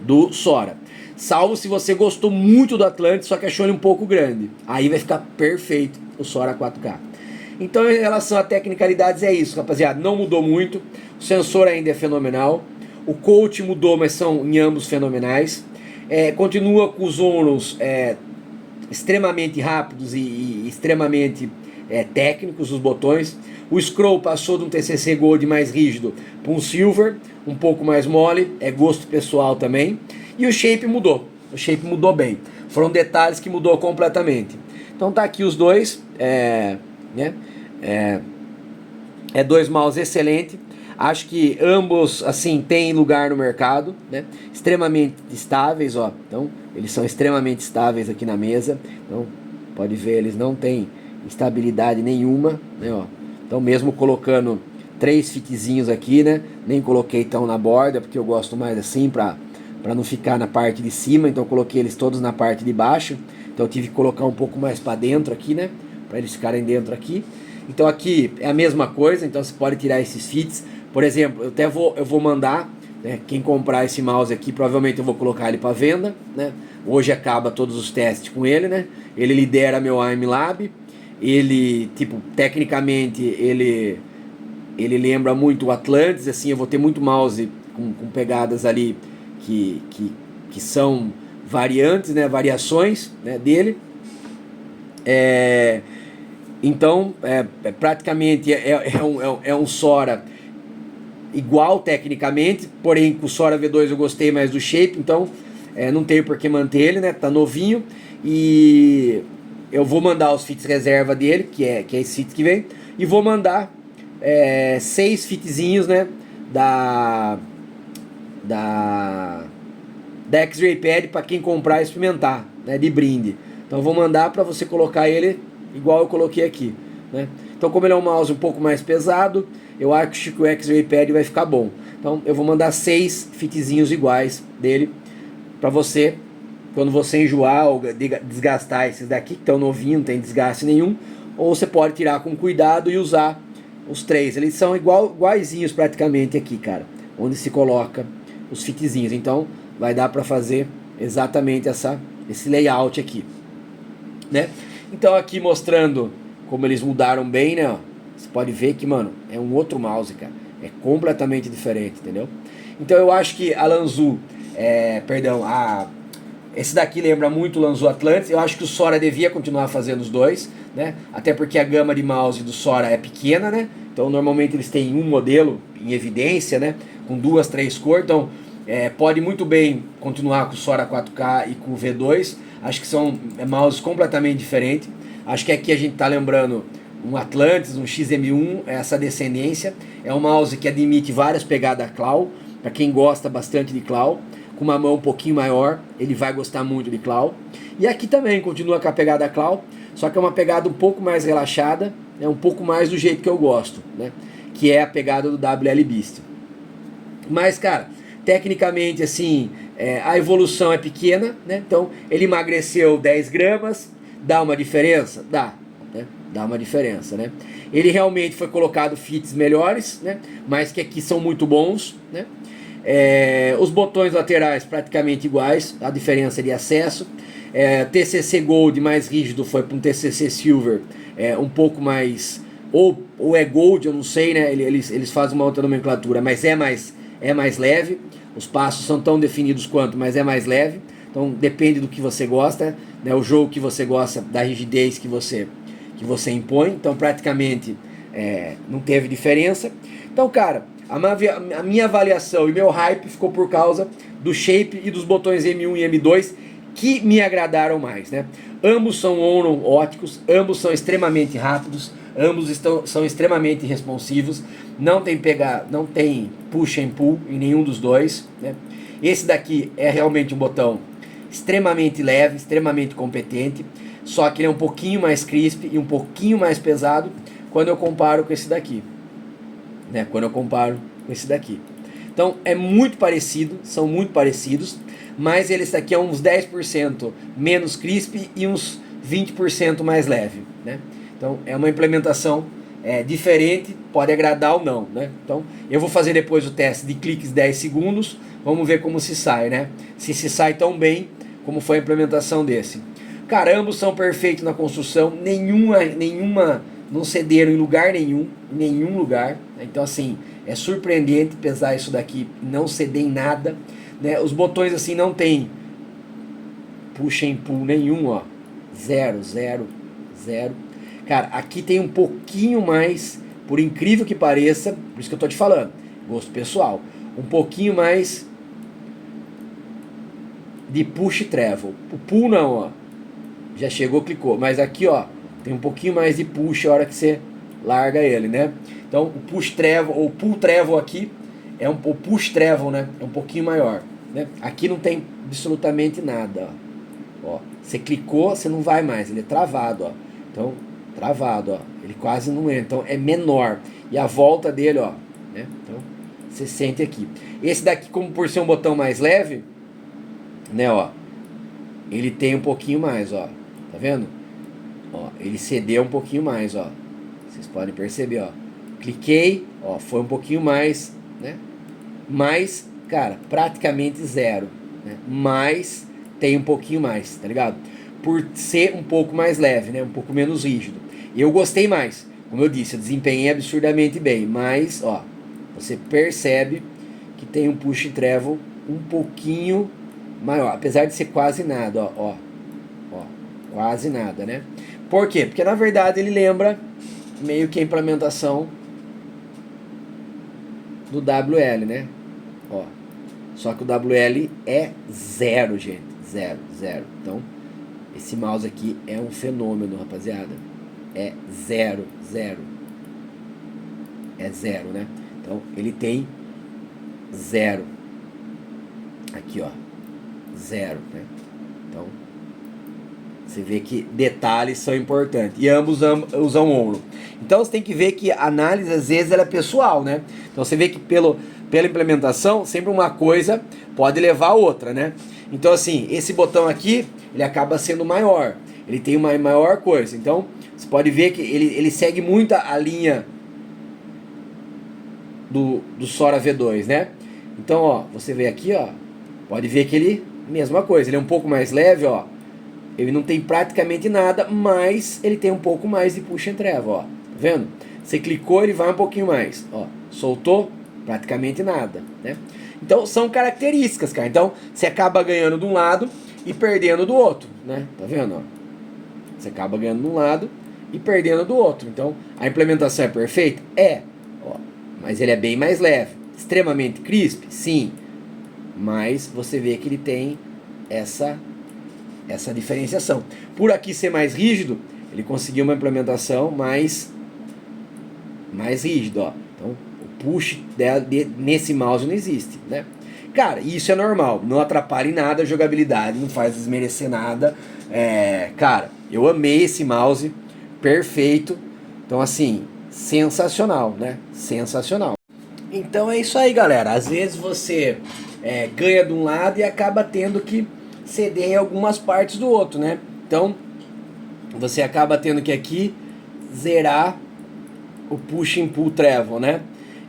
do Sora. Salvo se você gostou muito do Atlantis, só que achou ele um pouco grande. Aí vai ficar perfeito o Sora 4K. Então, em relação a tecnicalidades, é isso, rapaziada. Não mudou muito. O sensor ainda é fenomenal. O coach mudou, mas são em ambos fenomenais. Continua com os Onrons extremamente rápidos e extremamente técnicos, os botões. O scroll passou de um TCC Gold mais rígido para um Silver, um pouco mais mole. É gosto pessoal também. E o shape mudou. O shape mudou bem. Foram detalhes que mudou completamente. Então tá aqui os dois. Dois mouse excelentes. Acho que ambos assim têm lugar no mercado, né? Extremamente estáveis, ó. Então eles são extremamente estáveis aqui na mesa. Então pode ver, eles não têm instabilidade nenhuma, né? Ó. Então mesmo colocando 3 fitzinhos aqui, né? Nem coloquei tão na borda porque eu gosto mais assim para não ficar na parte de cima. Então eu coloquei eles todos na parte de baixo. Então eu tive que colocar um pouco mais para dentro aqui, né? Para eles ficarem dentro aqui. Então aqui é a mesma coisa, então você pode tirar esses fits. Por exemplo, eu vou mandar, né, quem comprar esse mouse aqui, provavelmente eu vou colocar ele para venda, né? Hoje acaba todos os testes com ele, né? Ele lidera meu AM Lab. Ele, tipo, tecnicamente ele lembra muito o Atlantis, assim, eu vou ter muito mouse com pegadas ali que são variantes, né, variações, né, dele. Então, praticamente é um Sora igual tecnicamente, porém com o Sora V2 eu gostei mais do shape, então não tenho por que manter ele, né, tá novinho. E eu vou mandar os fits reserva dele, que é esse fit que vem, e vou mandar 6 fitzinhos, né, da X-Ray Pad para quem comprar e experimentar, né, de brinde. Então eu vou mandar para você colocar ele igual eu coloquei aqui, né? Então como ele é um mouse um pouco mais pesado, eu acho que o X-Ray Pad vai ficar bom. Então eu vou mandar 6 fitzinhos iguais dele para você, quando você enjoar ou desgastar esses daqui que estão novinhos, não tem desgaste nenhum, ou você pode tirar com cuidado e usar os 3. Eles são iguaizinhos praticamente aqui, cara, onde se coloca os fitzinhos. Então vai dar para fazer exatamente esse layout aqui, né? Então aqui mostrando como eles mudaram bem, né? Ó, você pode ver que, mano, é um outro mouse, cara. É completamente diferente, entendeu? Então eu acho que a Lanzu, esse daqui lembra muito o Lanzu Atlantis. Eu acho que o Sora devia continuar fazendo os dois, né? Até porque a gama de mouse do Sora é pequena, né? Então normalmente eles têm um modelo em evidência, né? Com 2, 3 cores. Então pode muito bem continuar com o Sora 4K e com o V2. Acho que são mouses completamente diferentes. Acho que aqui a gente está lembrando um Atlantis, um XM1, essa descendência. É um mouse que admite várias pegadas claw. Para quem gosta bastante de claw, com uma mão um pouquinho maior, ele vai gostar muito de claw. E aqui também continua com a pegada claw, só que é uma pegada um pouco mais relaxada, um pouco mais do jeito que eu gosto, né? Que é a pegada do WL Beast. Mas, cara, tecnicamente, assim, a evolução é pequena, né? Então, ele emagreceu 10 gramas, dá uma diferença? Dá, né? Dá uma diferença, né? Ele realmente foi colocado fits melhores, né? Mas que aqui são muito bons, né? Os botões laterais praticamente iguais, a diferença de acesso. TCC Gold mais rígido foi para um TCC Silver um pouco mais, ou é Gold, eu não sei, né? Eles fazem uma outra nomenclatura, mas é mais leve. Os passos são tão definidos quanto, mas é mais leve. Então depende do que você gosta, né? O jogo que você gosta, da rigidez que você impõe. Então praticamente não teve diferença. Então, cara, a minha avaliação e meu hype ficou por causa do shape e dos botões M1 e M2 que me agradaram mais, né? Ambos são Onron óticos, ambos são extremamente rápidos, ambos são extremamente responsivos, não tem push and pull em nenhum dos dois, né? Esse daqui é realmente um botão extremamente leve, extremamente competente, só que ele é um pouquinho mais crisp e um pouquinho mais pesado quando eu comparo com esse daqui, né? Quando eu comparo com esse daqui. Então é muito parecido, são muito parecidos, mas esse daqui é uns 10% menos crisp e uns 20% mais leve, né? Então é uma implementação diferente, pode agradar ou não, né? Então eu vou fazer depois o teste de cliques 10 segundos, vamos ver como se sai, né? Se sai tão bem como foi a implementação desse. Cara, ambos são perfeitos na construção, nenhuma não cederam em lugar nenhum, em nenhum lugar. Então assim, é surpreendente pesar isso daqui e não ceder em nada, né? Os botões assim não tem push and pull nenhum, ó. Zero. Cara, aqui tem um pouquinho mais, por incrível que pareça, por isso que eu tô te falando, gosto pessoal, um pouquinho mais de push travel. O pull não, ó, já chegou, clicou, mas aqui, ó, tem um pouquinho mais de push a hora que você larga ele, né? Então o push travel, ou pull travel aqui, o push travel, né, é um pouquinho maior, né? Aqui não tem absolutamente nada, ó. Você clicou, você não vai mais, ele é travado, ó. Então travado, ó, ele quase não entra, então é menor, e a volta dele, ó, né? Então você sente aqui. Esse daqui, como por ser um botão mais leve, né, ó, ele tem um pouquinho mais, ó, tá vendo? Ó, ele cedeu um pouquinho mais, ó, vocês podem perceber, ó, cliquei, ó, foi um pouquinho mais, né? Mas, cara, praticamente zero, né? Mas tem um pouquinho mais, tá ligado? Por ser um pouco mais leve, né? Um pouco menos rígido. Eu gostei mais. Como eu disse, eu desempenhei absurdamente bem. Mas, ó, você percebe que tem um push travel um pouquinho maior. Apesar de ser quase nada, ó. Quase nada, né? Por quê? Porque, na verdade, ele lembra meio que a implementação do WL, né? Ó. Só que o WL é zero, gente. Zero. Então, esse mouse aqui é um fenômeno, rapaziada. É zero. É zero, né? Então, ele tem zero. Aqui, ó. Zero, né? Então, você vê que detalhes são importantes. E ambos usam ouro. Então, você tem que ver que a análise, às vezes, ela é pessoal, né? Então, você vê que pela implementação, sempre uma coisa pode levar a outra, né? Então, assim, esse botão aqui, ele acaba sendo maior. Ele tem uma maior coisa. Então, você pode ver que ele segue muito a linha do Sora V2, né? Então, ó, você vê aqui, ó, pode ver que ele, mesma coisa, ele é um pouco mais leve, ó. Ele não tem praticamente nada, mas ele tem um pouco mais de push and travel, ó. Tá vendo? Você clicou, ele vai um pouquinho mais, ó. Soltou, praticamente nada, né? Então, são características, cara. Então, você acaba ganhando de um lado e perdendo do outro, né? Tá vendo, ó? Você acaba ganhando de um lado e perdendo do outro. Então, a implementação é perfeita? É. Ó, mas ele é bem mais leve. Extremamente crisp? Sim. Mas você vê que ele tem essa diferenciação. Por aqui ser mais rígido, ele conseguiu uma implementação mais rígida, ó. Então, o push nesse mouse não existe, né? Cara, isso é normal, não atrapalha em nada a jogabilidade, não faz desmerecer nada. Cara, eu amei esse mouse, perfeito. Então, assim, sensacional, né? Sensacional. Então é isso aí, galera. Às vezes você ganha de um lado e acaba tendo que ceder em algumas partes do outro, né? Então, você acaba tendo que aqui zerar o push and pull travel, né?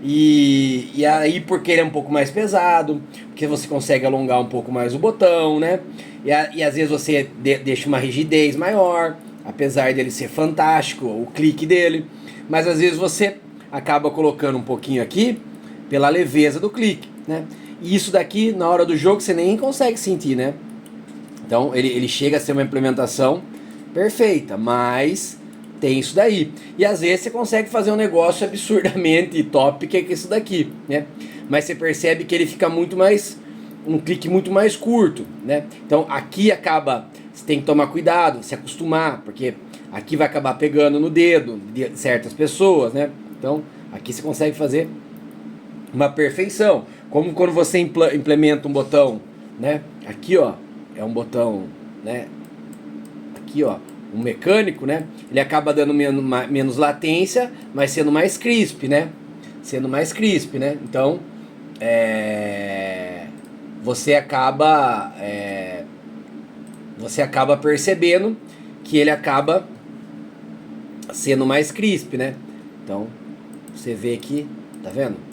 E aí, porque ele é um pouco mais pesado, porque você consegue alongar um pouco mais o botão, né? E às vezes você deixa uma rigidez maior, apesar dele ser fantástico, o clique dele. Mas às vezes você acaba colocando um pouquinho aqui pela leveza do clique, né? E isso daqui, na hora do jogo, você nem consegue sentir, né? Então, ele chega a ser uma implementação perfeita, mas tem isso daí. E às vezes você consegue fazer um negócio absurdamente top que é isso daqui, né? Mas você percebe que ele fica muito mais, um clique muito mais curto, né? Então aqui acaba, você tem que tomar cuidado, se acostumar, porque aqui vai acabar pegando no dedo de certas pessoas, né? Então aqui você consegue fazer uma perfeição. Como quando você implementa um botão, né? Aqui, ó, é um botão, né, aqui ó, um mecânico, né, ele acaba dando menos latência, mas sendo mais crisp, né, então você acaba percebendo que ele acaba sendo mais crisp, né, então você vê que, tá vendo?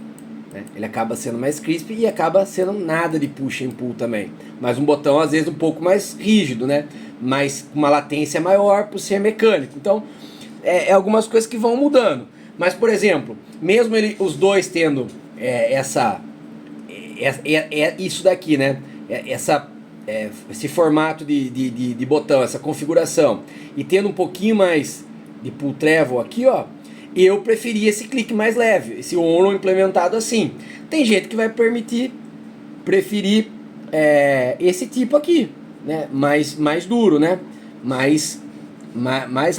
Ele acaba sendo mais crisp e acaba sendo nada de push and pull também. Mas um botão às vezes um pouco mais rígido, né? Mas com uma latência maior por ser mecânico. Então, algumas coisas que vão mudando. Mas, por exemplo, mesmo os dois tendo isso daqui, né? Esse formato de botão, essa configuração, e tendo um pouquinho mais de pull travel aqui, ó, eu preferi esse clique mais leve, esse on implementado assim. Tem gente que vai preferir esse tipo aqui, né? Mais duro, né? Mais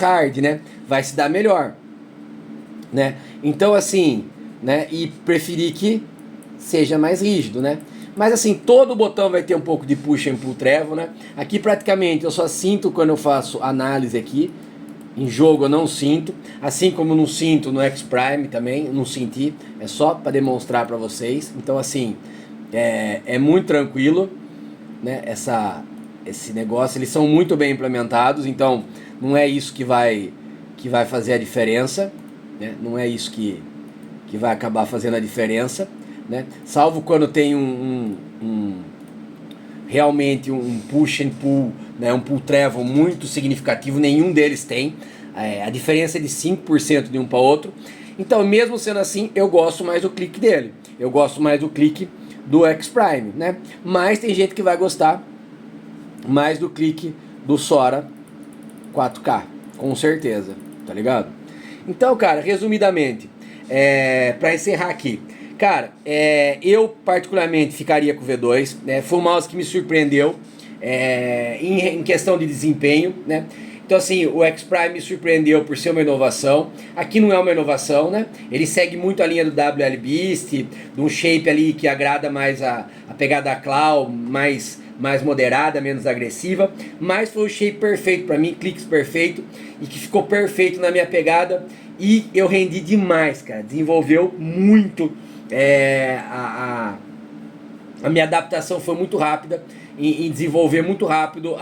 hard, né? Vai se dar melhor, né? Então assim, né? E preferir que seja mais rígido, né? Mas assim, todo botão vai ter um pouco de push and pull travel, né? Aqui praticamente eu só sinto quando eu faço análise aqui. Em jogo eu não sinto, assim como não sinto no X-Prime também, não senti, é só para demonstrar para vocês. Então assim, é muito tranquilo, né? Esse negócio, eles são muito bem implementados, então não é isso que vai fazer a diferença, né? Não é isso que vai acabar fazendo a diferença, né? Salvo quando tem realmente um push and pull, né, um pull travel muito significativo, nenhum deles tem, a diferença é de 5% de um para outro. Então mesmo sendo assim, eu gosto mais do clique dele, eu gosto mais do clique do X-Prime, né? Mas tem gente que vai gostar mais do clique do Sora 4K, com certeza, tá ligado? Então, cara, resumidamente, para encerrar aqui, cara, eu particularmente ficaria com o V2, né? Foi um mouse que me surpreendeu em questão de desempenho, né? Então assim, o X-Prime me surpreendeu por ser uma inovação. Aqui não é uma inovação, né? Ele segue muito a linha do WL Beast, de um shape ali que agrada mais a pegada da claw, mais moderada, menos agressiva. Mas foi o shape perfeito para mim, cliques perfeito, e que ficou perfeito na minha pegada. E eu rendi demais, cara. Desenvolveu muito. A minha adaptação foi muito rápida, em desenvolver muito rápido.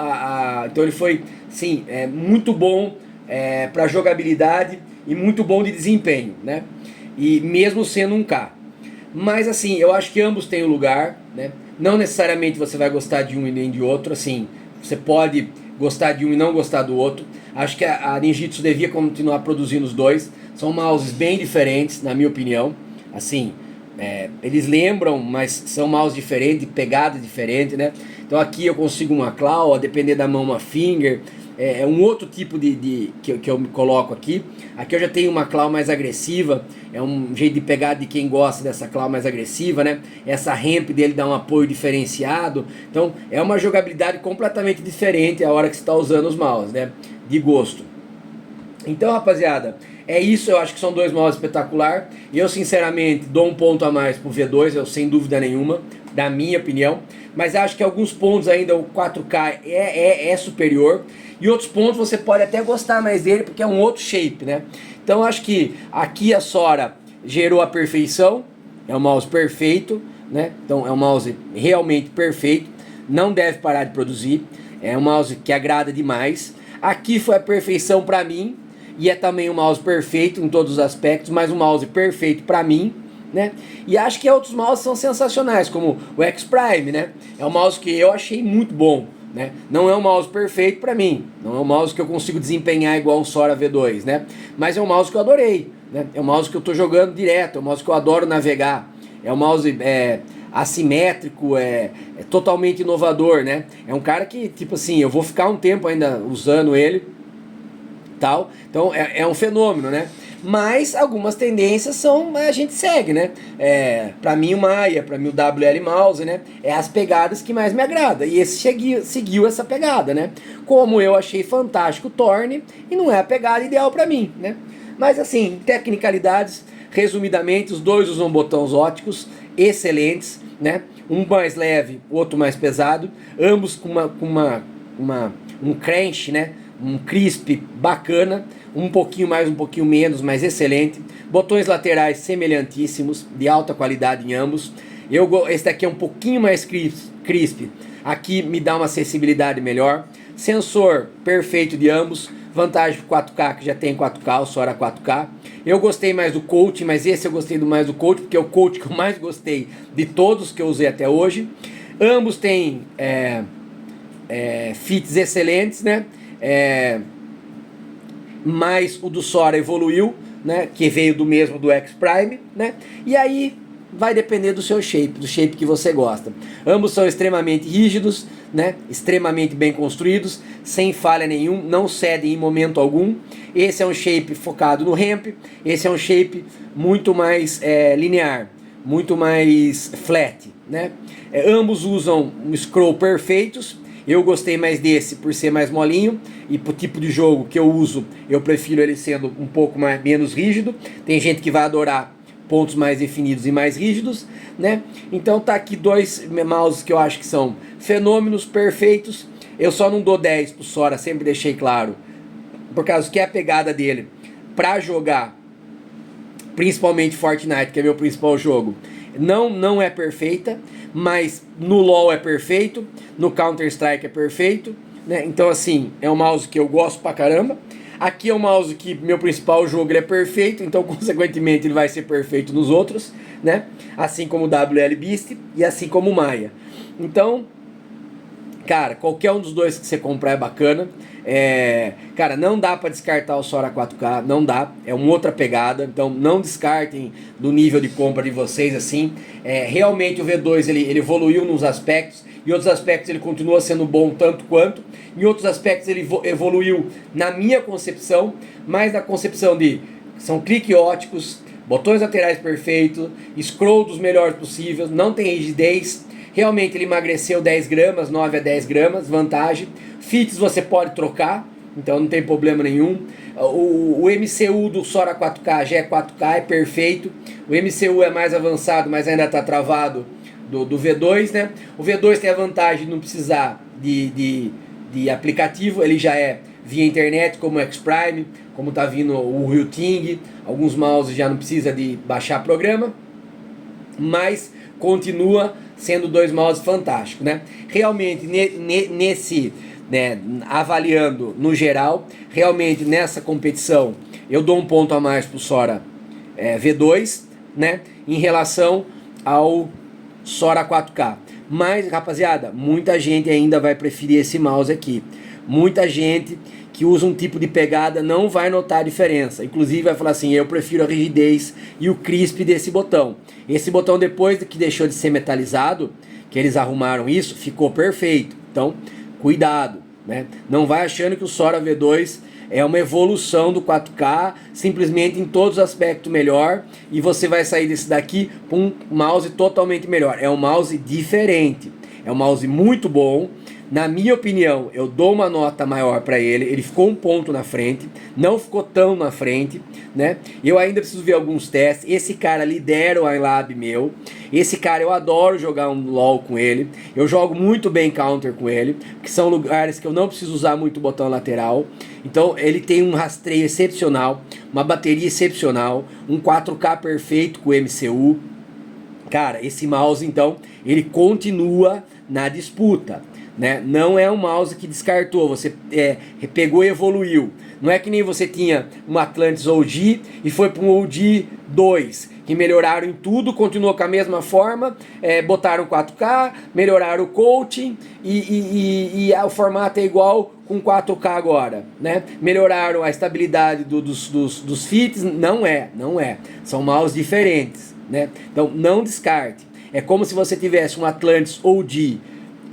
Então ele foi, sim, muito bom para jogabilidade e muito bom de desempenho, né? E mesmo sendo um K. Mas assim, eu acho que ambos têm um lugar, né? Não necessariamente você vai gostar de um e nem de outro, assim, você pode gostar de um e não gostar do outro. Acho que a Ninjitsu devia continuar produzindo os dois. São mouses bem diferentes, na minha opinião. Assim, eles lembram, mas são mouse diferentes, pegada diferente, né? Então aqui eu consigo uma claw, a depender da mão uma finger, é um outro tipo que eu me coloco aqui. Aqui eu já tenho uma claw mais agressiva, é um jeito de pegar de quem gosta dessa claw mais agressiva, né? Essa ramp dele dá um apoio diferenciado, então é uma jogabilidade completamente diferente a hora que você está usando os mouse, né? De gosto. Então, rapaziada, é isso. Eu acho que são dois mouses espetacular. E eu sinceramente dou um ponto a mais pro V2, eu sem dúvida nenhuma, da minha opinião. Mas acho que alguns pontos ainda o 4K é superior. E outros pontos você pode até gostar mais dele, porque é um outro shape, né? Então acho que aqui a Sora gerou a perfeição. É um mouse perfeito, né? Então é um mouse realmente perfeito. Não deve parar de produzir. É um mouse que agrada demais. Aqui foi a perfeição para mim. E é também um mouse perfeito em todos os aspectos, mas um mouse perfeito para mim, né? E acho que outros mouses são sensacionais, como o X-Prime, né? É um mouse que eu achei muito bom, né? Não é um mouse perfeito para mim, não é um mouse que eu consigo desempenhar igual o Sora V2, né? Mas é um mouse que eu adorei, né? É um mouse que eu tô jogando direto, é um mouse que eu adoro navegar, é um mouse assimétrico, totalmente inovador, né? É um cara que, tipo assim, eu vou ficar um tempo ainda usando ele, tal. Então é um fenômeno, né? Mas algumas tendências a gente segue, né? Para mim o Maia, para mim o WL Mouse, né? É as pegadas que mais me agrada. E esse seguiu essa pegada, né? Como eu achei fantástico o Torne, e não é a pegada ideal para mim, né? Mas assim, tecnicalidades, resumidamente, os dois usam botões óticos excelentes, né? um mais leve, outro mais pesado, ambos com um crunch, né? Um crisp bacana, um pouquinho mais, um pouquinho menos, mas excelente. Botões laterais semelhantíssimos, de alta qualidade em ambos. Esse daqui é um pouquinho mais crisp, aqui me dá uma acessibilidade melhor. Sensor perfeito de ambos, vantagem para 4K, que já tem 4K, o Sora 4K. Eu gostei mais do Coach, mas esse eu gostei mais do Coach, porque é o Coach que eu mais gostei de todos que eu usei até hoje. Ambos têm fits excelentes, né? Mas o do Sora evoluiu, né? Que veio do mesmo do X-Prime, né? E aí vai depender do seu shape, do shape que você gosta. Ambos são extremamente rígidos, né? Extremamente bem construídos, sem falha nenhum, não cedem em momento algum. Esse é um shape focado no ramp, esse é um shape muito mais linear, muito mais flat, né? Ambos usam um scroll perfeitos. Eu gostei mais desse por ser mais molinho, e pro tipo de jogo que eu uso, eu prefiro ele sendo um pouco menos rígido. Tem gente que vai adorar pontos mais definidos e mais rígidos, né? Então tá aqui dois mouses que eu acho que são fenômenos perfeitos. Eu só não dou 10 pro Sora, sempre deixei claro, por causa que a pegada dele pra jogar, principalmente Fortnite, que é meu principal jogo, não é perfeita, mas no LoL é perfeito, no Counter-Strike é perfeito, né? Então assim, é um mouse que eu gosto pra caramba. Aqui é um mouse que meu principal jogo ele é perfeito, então consequentemente ele vai ser perfeito nos outros, né? Assim como o WL Beast e assim como o Maya. Então, cara, qualquer um dos dois que você comprar é bacana. Cara, não dá para descartar o Sora 4K, não dá, é uma outra pegada, então não descartem do nível de compra de vocês assim. Realmente o V2 ele evoluiu nos aspectos, em outros aspectos ele continua sendo bom tanto quanto, em outros aspectos ele evoluiu na minha concepção, mas na concepção de são cliques óticos, botões laterais perfeitos, scroll dos melhores possíveis, não tem rigidez. Realmente ele emagreceu 10 gramas, 9 a 10 gramas, vantagem. Fits você pode trocar, então não tem problema nenhum. O MCU do Sora 4K já é 4K, é perfeito. O MCU é mais avançado, mas ainda está travado do V2, né? O V2 tem a vantagem de não precisar de aplicativo, ele já é via internet, como o X-Prime, como está vindo o Ryuting. Alguns mouses já não precisa de baixar programa, mas continua sendo dois mouses fantásticos, né? Realmente, nesse, né, avaliando no geral, realmente nessa competição, eu dou um ponto a mais pro Sora V2, né? Em relação ao Sora 4K. Mas, rapaziada, muita gente ainda vai preferir esse mouse aqui. Muita gente que usa um tipo de pegada não vai notar a diferença. Inclusive vai falar assim, eu prefiro a rigidez e o crisp desse botão. Esse botão, depois que deixou de ser metalizado, que eles arrumaram isso, ficou perfeito. Então, cuidado, né? Não vai achando que o Sora V2 é uma evolução do 4K, simplesmente em todos os aspectos melhor, e você vai sair desse daqui com um mouse totalmente melhor. É um mouse diferente, é um mouse muito bom. Na minha opinião, eu dou uma nota maior para ele. Ele ficou um ponto na frente, não ficou tão na frente, né? Eu ainda preciso ver alguns testes. Esse cara lidera o iLab meu. Esse cara, eu adoro jogar um LoL com ele. Eu jogo muito bem Counter com ele, que são lugares que eu não preciso usar muito botão lateral. Então ele tem um rastreio excepcional, uma bateria excepcional, um 4K perfeito com o MCU. Cara, esse mouse então, ele continua na disputa, né? Não é um mouse que descartou, você pegou e evoluiu. Não é que nem você tinha um Atlantis OG e foi para um OG 2, que melhoraram em tudo, continuou com a mesma forma, botaram 4K, melhoraram o coaching e o formato é igual com 4K agora, né? Melhoraram a estabilidade dos fits, não é. São mouses diferentes, né? Então não descarte. É como se você tivesse um Atlantis OG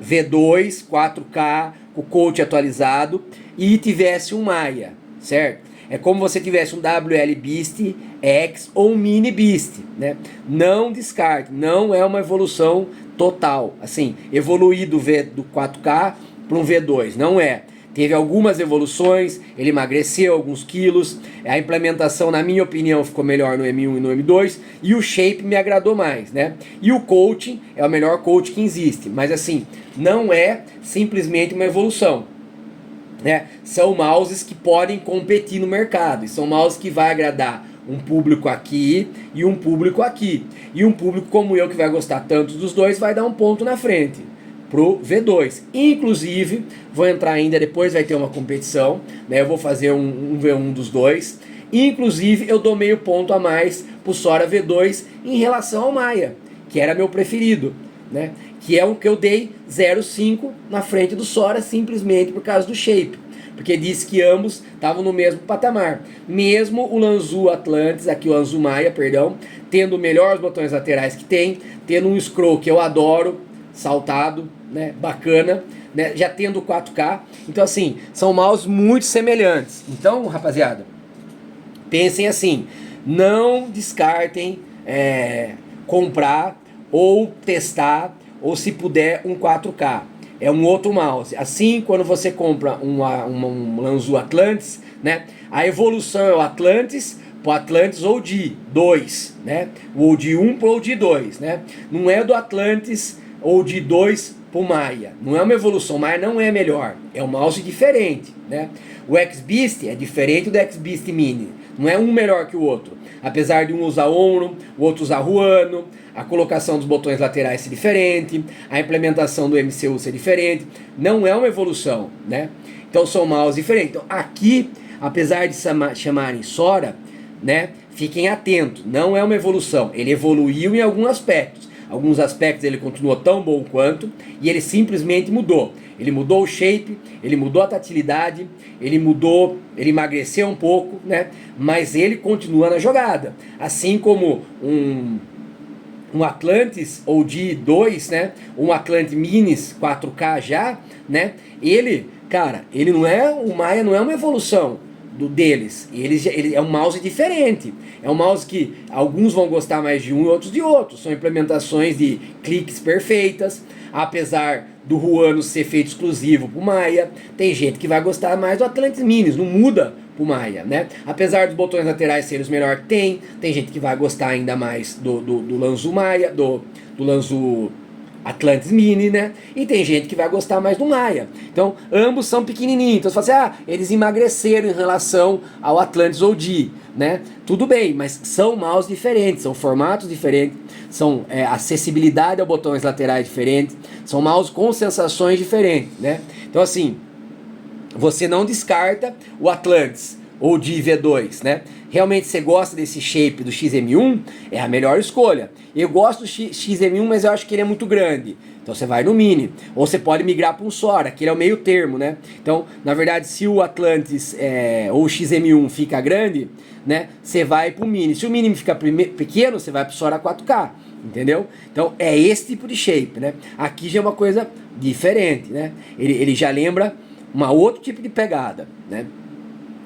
V2, 4K, com o coach atualizado, e tivesse um Maya, certo? É como você tivesse um WL Beast X ou um Mini Beast, né? Não descarte, não é uma evolução total, assim, evoluir do 4K para um V2, não é. teve algumas evoluções, ele emagreceu alguns quilos, a implementação, na minha opinião, ficou melhor no M1 e no M2, e o shape me agradou mais, né? E o coaching é o melhor coach que existe, mas assim, não é simplesmente uma evolução, né? São mouses que podem competir no mercado, e são mouses que vai agradar um público aqui e um público aqui, e um público como eu que vai gostar tanto dos dois vai dar um ponto na frente pro V2. Inclusive, vou entrar ainda, depois vai ter uma competição, né? Eu vou fazer um V1 dos dois. Inclusive, eu dou meio ponto a mais pro Sora V2 em relação ao Maia, que era meu preferido, né? Que é o que eu dei 0,5 na frente do Sora, simplesmente por causa do shape. Porque disse que ambos estavam no mesmo patamar. Mesmo o Lanzu Atlantis, aqui o Lanzu Maia, perdão, tendo melhores botões laterais que tem, tendo um scroll que eu adoro, saltado, né, bacana, né, já tendo 4K. Então assim, são mouses muito semelhantes. Então, rapaziada, pensem assim, não descartem comprar ou testar, ou se puder, um 4K. É um outro mouse. Assim, quando você compra um Lanzu Atlantis, né, a evolução é o Atlantis pro Atlantis OG 2, né, o OG 1 pro OG 2, né, não é do Atlantis OG 2 pro Maia, não é uma evolução, o Maia não é melhor, é um mouse diferente, né, o X-Beast é diferente do X-Beast Mini, não é um melhor que o outro, apesar de um usar Onro, o outro usar Ruano, a colocação dos botões laterais ser diferente, a implementação do MCU ser diferente, não é uma evolução, né? Então são mouse diferentes. Então aqui, apesar de chamarem Sora, né, fiquem atentos, não é uma evolução, ele evoluiu em alguns aspectos ele continuou tão bom quanto, e ele simplesmente mudou. Ele mudou o shape, ele mudou a tatilidade, ele emagreceu um pouco, né? Mas ele continua na jogada. Assim como um Atlantis OG 2, né? Um Atlantis Minis 4K já, né? Ele não é, o Maia não é uma evolução deles. Ele é um mouse diferente. É um mouse que alguns vão gostar mais de um e outros de outro. São implementações de cliques perfeitas. Apesar do Ruano ser feito exclusivo pro Maia, tem gente que vai gostar mais do Atlantis Minis, não muda pro Maia, né? Apesar dos botões laterais serem os melhores que tem gente que vai gostar ainda mais do Lanzu Maia, do Lanzu Atlantis Mini, né? E tem gente que vai gostar mais do Maia. Então, ambos são pequenininhos. Então, você fala assim, eles emagreceram em relação ao Atlantis OG, né? Tudo bem, mas são mouse diferentes, são formatos diferentes, são acessibilidade a botões laterais diferentes, são mouse com sensações diferentes, né? Então, assim, você não descarta o Atlantis ou de V2, né? Realmente você gosta desse shape do XM1, é a melhor escolha. Eu gosto do XM1, mas eu acho que ele é muito grande. Então você vai no Mini. Ou você pode migrar para um Sora, que ele é o meio termo, né? Então, na verdade, se o Atlantis ou o XM1 fica grande, né? Você vai para o Mini. Se o Mini fica pequeno, você vai para o Sora 4K. Entendeu? Então é esse tipo de shape, né? Aqui já é uma coisa diferente, né? Ele já lembra outro tipo de pegada, né?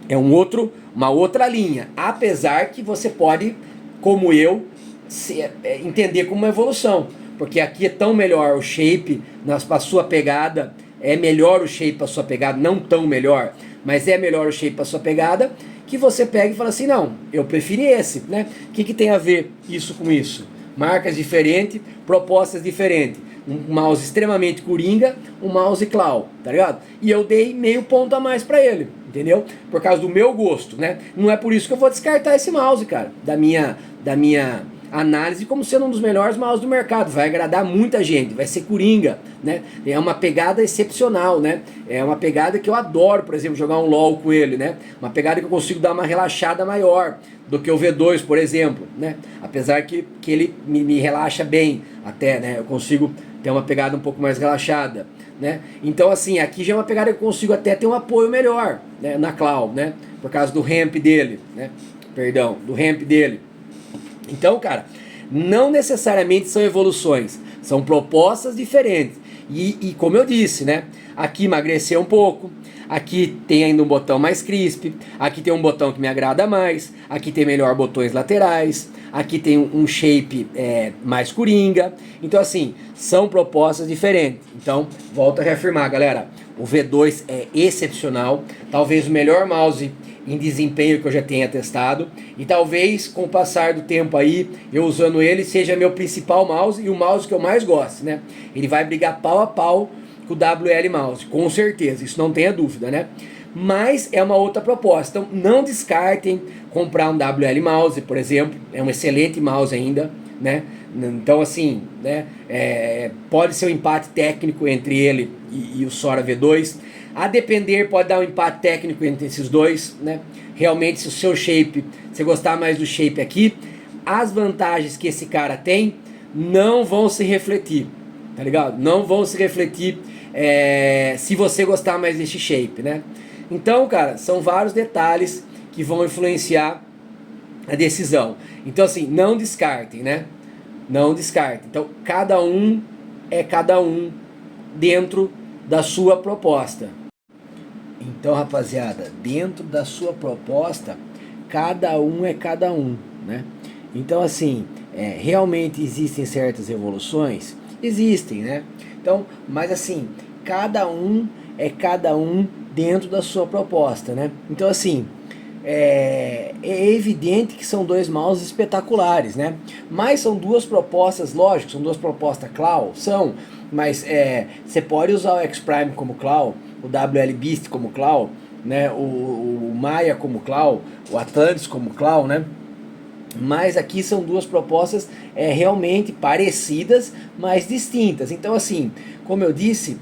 É uma outra linha, apesar que você pode, como eu, entender como uma evolução, porque aqui é tão melhor o shape para a sua pegada, é melhor o shape para a sua pegada, não tão melhor, mas é melhor o shape para a sua pegada, que você pega e fala assim, não, eu preferi esse, né? O que tem a ver isso com isso? Marcas diferentes, propostas diferentes. Um mouse extremamente coringa, um mouse claw, tá ligado? E eu dei meio ponto a mais pra ele, entendeu? Por causa do meu gosto, né? Não é por isso que eu vou descartar esse mouse, cara, da minha análise como sendo um dos melhores mouses do mercado. Vai agradar muita gente, vai ser coringa, né? É uma pegada excepcional, né? É uma pegada que eu adoro, por exemplo, jogar um LoL com ele, né? Uma pegada que eu consigo dar uma relaxada maior do que o V2, por exemplo, né? Apesar que ele me relaxa bem até, né? Eu consigo ter uma pegada um pouco mais relaxada, né? Então, assim, aqui já é uma pegada que eu consigo até ter um apoio melhor, né? Na claw, né? Por causa do ramp dele, né? Perdão, do ramp dele. Então, cara, não necessariamente são evoluções, são propostas diferentes. E como eu disse, né? Aqui emagreceu um pouco, aqui tem ainda um botão mais crisp, aqui tem um botão que me agrada mais, aqui tem melhor botões laterais, aqui tem um shape mais coringa. Então, assim, são propostas diferentes. Então, volto a reafirmar, galera. O V2 é excepcional, talvez o melhor mouse em desempenho que eu já tenha testado, e talvez com o passar do tempo aí, eu usando ele, seja meu principal mouse e o mouse que eu mais gosto, né? Ele vai brigar pau a pau com o WL Mouse, com certeza, isso não tenha dúvida, né? Mas é uma outra proposta, então não descartem comprar um WL Mouse, por exemplo, é um excelente mouse ainda, né? Então assim, né, pode ser um empate técnico entre ele e o Sora V2, a depender pode dar um empate técnico entre esses dois, né? Realmente se o seu shape, você gostar mais do shape aqui, as vantagens que esse cara tem não vão se refletir, tá ligado? Não vão se refletir se você gostar mais desse shape, né? Então, cara, são vários detalhes que vão influenciar a decisão. Então, assim, não descartem, né? Não descartem. Então, cada um é cada um dentro da sua proposta. Então, rapaziada, dentro da sua proposta, cada um é cada um, né? Então, assim, realmente existem certas evoluções? Existem, né? Então, mas assim, cada um é cada um dentro da sua proposta, né? Então, assim, é evidente que são dois mouses espetaculares, né? Mas são duas propostas, lógico, são duas propostas claw, são, mas você pode usar o X-Prime como claw, o WL Beast como claw, né? O Maya como claw, o Atlantis como claw, né? Mas aqui são duas propostas realmente parecidas, mas distintas. Então, assim, como eu disse,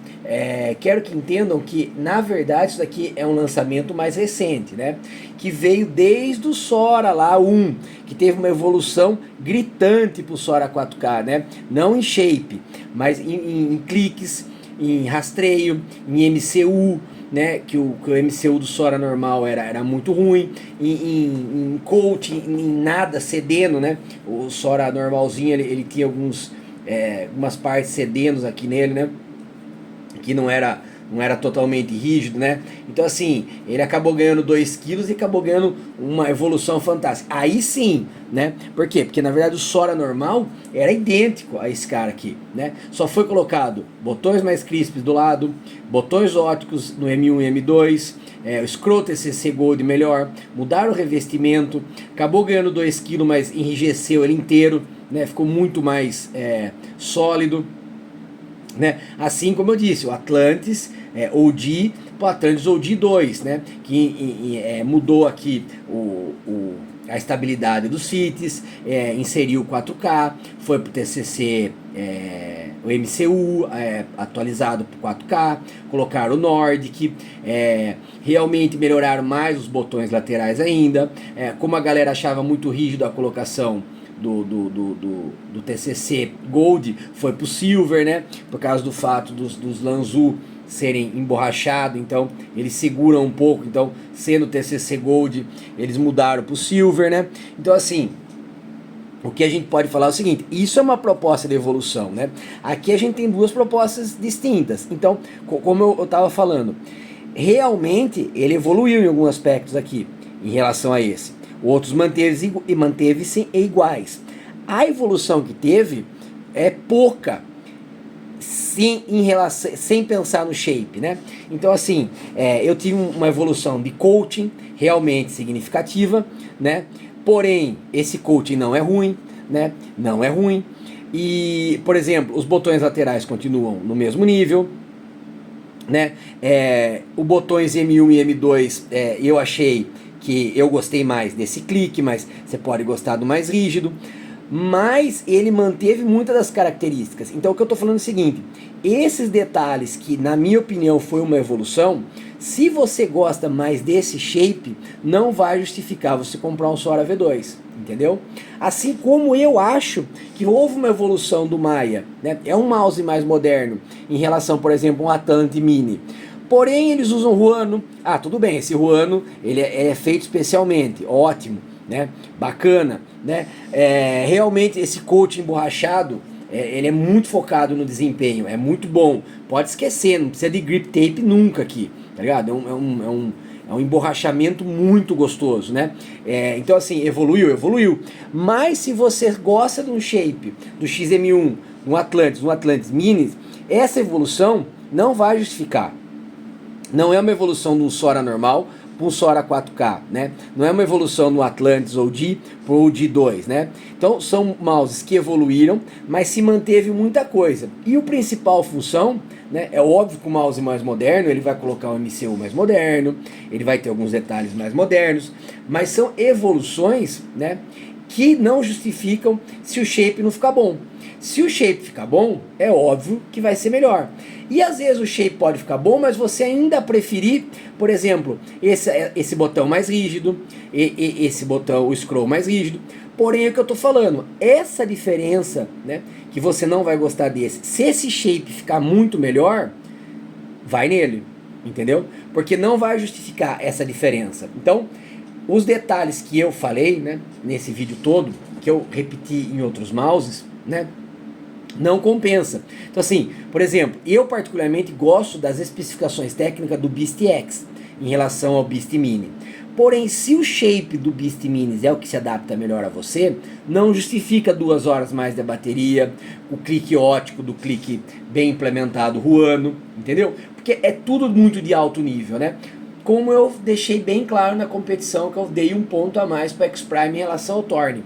quero que entendam que, na verdade, isso daqui é um lançamento mais recente, né? Que veio desde o Sora lá 1, que teve uma evolução gritante para o Sora 4K, né? Não em shape, mas em cliques, em rastreio, em MCU, né, que o MCU do Sora normal era muito ruim, em coaching, em nada cedendo, né, o Sora normalzinho ele tinha algumas partes cedendo aqui nele, né, que não era totalmente rígido, né? Então assim, ele acabou ganhando 2 quilos e acabou ganhando uma evolução fantástica. Aí sim, né? Por quê? Porque na verdade o Sora normal era idêntico a esse cara aqui, né? Só foi colocado botões mais crisps do lado, botões óticos no M1 e M2, o Scroll TCC Gold melhor, mudaram o revestimento, acabou ganhando 2 quilos, mas enrijeceu ele inteiro, né? Ficou muito mais sólido, né? Assim como eu disse, o Atlantis OG para o Atlantis OG 2, né? Que mudou aqui a estabilidade dos FITs, inseriu o 4K, foi para o TCC, o MCU atualizado para o 4K, colocaram o Nordic, realmente melhoraram mais os botões laterais ainda, como a galera achava muito rígido a colocação do TCC Gold, foi pro Silver, né? Por causa do fato dos Lanzu serem emborrachados, então eles seguram um pouco, então sendo TCC Gold, eles mudaram pro Silver, né? Então assim, o que a gente pode falar é o seguinte, isso é uma proposta de evolução, né? Aqui a gente tem duas propostas distintas, então, como eu estava falando, realmente ele evoluiu em alguns aspectos aqui, em relação a esse. Outros manteve-se iguais. A evolução que teve é pouca, sem pensar no shape, né? Então assim, eu tive uma evolução de coaching realmente significativa, né? Porém, esse coaching não é ruim, né? Não é ruim. E, por exemplo, os botões laterais continuam no mesmo nível, né? Os botões M1 e M2 eu achei que eu gostei mais desse clique, mas você pode gostar do mais rígido, mas ele manteve muitas das características. Então o que eu estou falando é o seguinte, esses detalhes que na minha opinião foi uma evolução, se você gosta mais desse shape, não vai justificar você comprar um Sora V2, entendeu? Assim como eu acho que houve uma evolução do Maya, né? É um mouse mais moderno em relação, por exemplo, a um Atlantis Mini. Porém, eles usam Ruano. Ah, tudo bem, esse Ruano ele é feito especialmente, ótimo, né? Bacana, né? Realmente esse coach emborrachado, ele é muito focado no desempenho, é muito bom. Pode esquecer, não precisa de grip tape nunca aqui, tá ligado? É um emborrachamento muito gostoso, né? Então assim, evoluiu. Mas se você gosta de um shape, do XM1, um Atlantis Mini, essa evolução não vai justificar. Não é uma evolução de um Sora normal para um Sora 4K, né? Não é uma evolução no Atlantis OG para o OG2, né? Então são mouses que evoluíram, mas se manteve muita coisa. E o principal função, né? É óbvio que o mouse mais moderno, ele vai colocar um MCU mais moderno, ele vai ter alguns detalhes mais modernos, mas são evoluções, né? Que não justificam se o shape não ficar bom. Se o shape ficar bom, é óbvio que vai ser melhor. E às vezes o shape pode ficar bom, mas você ainda preferir, por exemplo, esse botão mais rígido, esse botão, o scroll mais rígido. Porém, é o que eu estou falando, essa diferença, né, que você não vai gostar desse, se esse shape ficar muito melhor, vai nele, entendeu? Porque não vai justificar essa diferença. Então, os detalhes que eu falei, né, nesse vídeo todo, que eu repeti em outros mouses, né, não compensa. Então assim, por exemplo, eu particularmente gosto das especificações técnicas do Beast X em relação ao Beast Mini. Porém, se o shape do Beast Mini é o que se adapta melhor a você, não justifica 2 horas mais de bateria, o clique ótico do clique bem implementado ruando, entendeu? Porque é tudo muito de alto nível, né? Como eu deixei bem claro na competição, que eu dei um ponto a mais para o X-Prime em relação ao Thorne.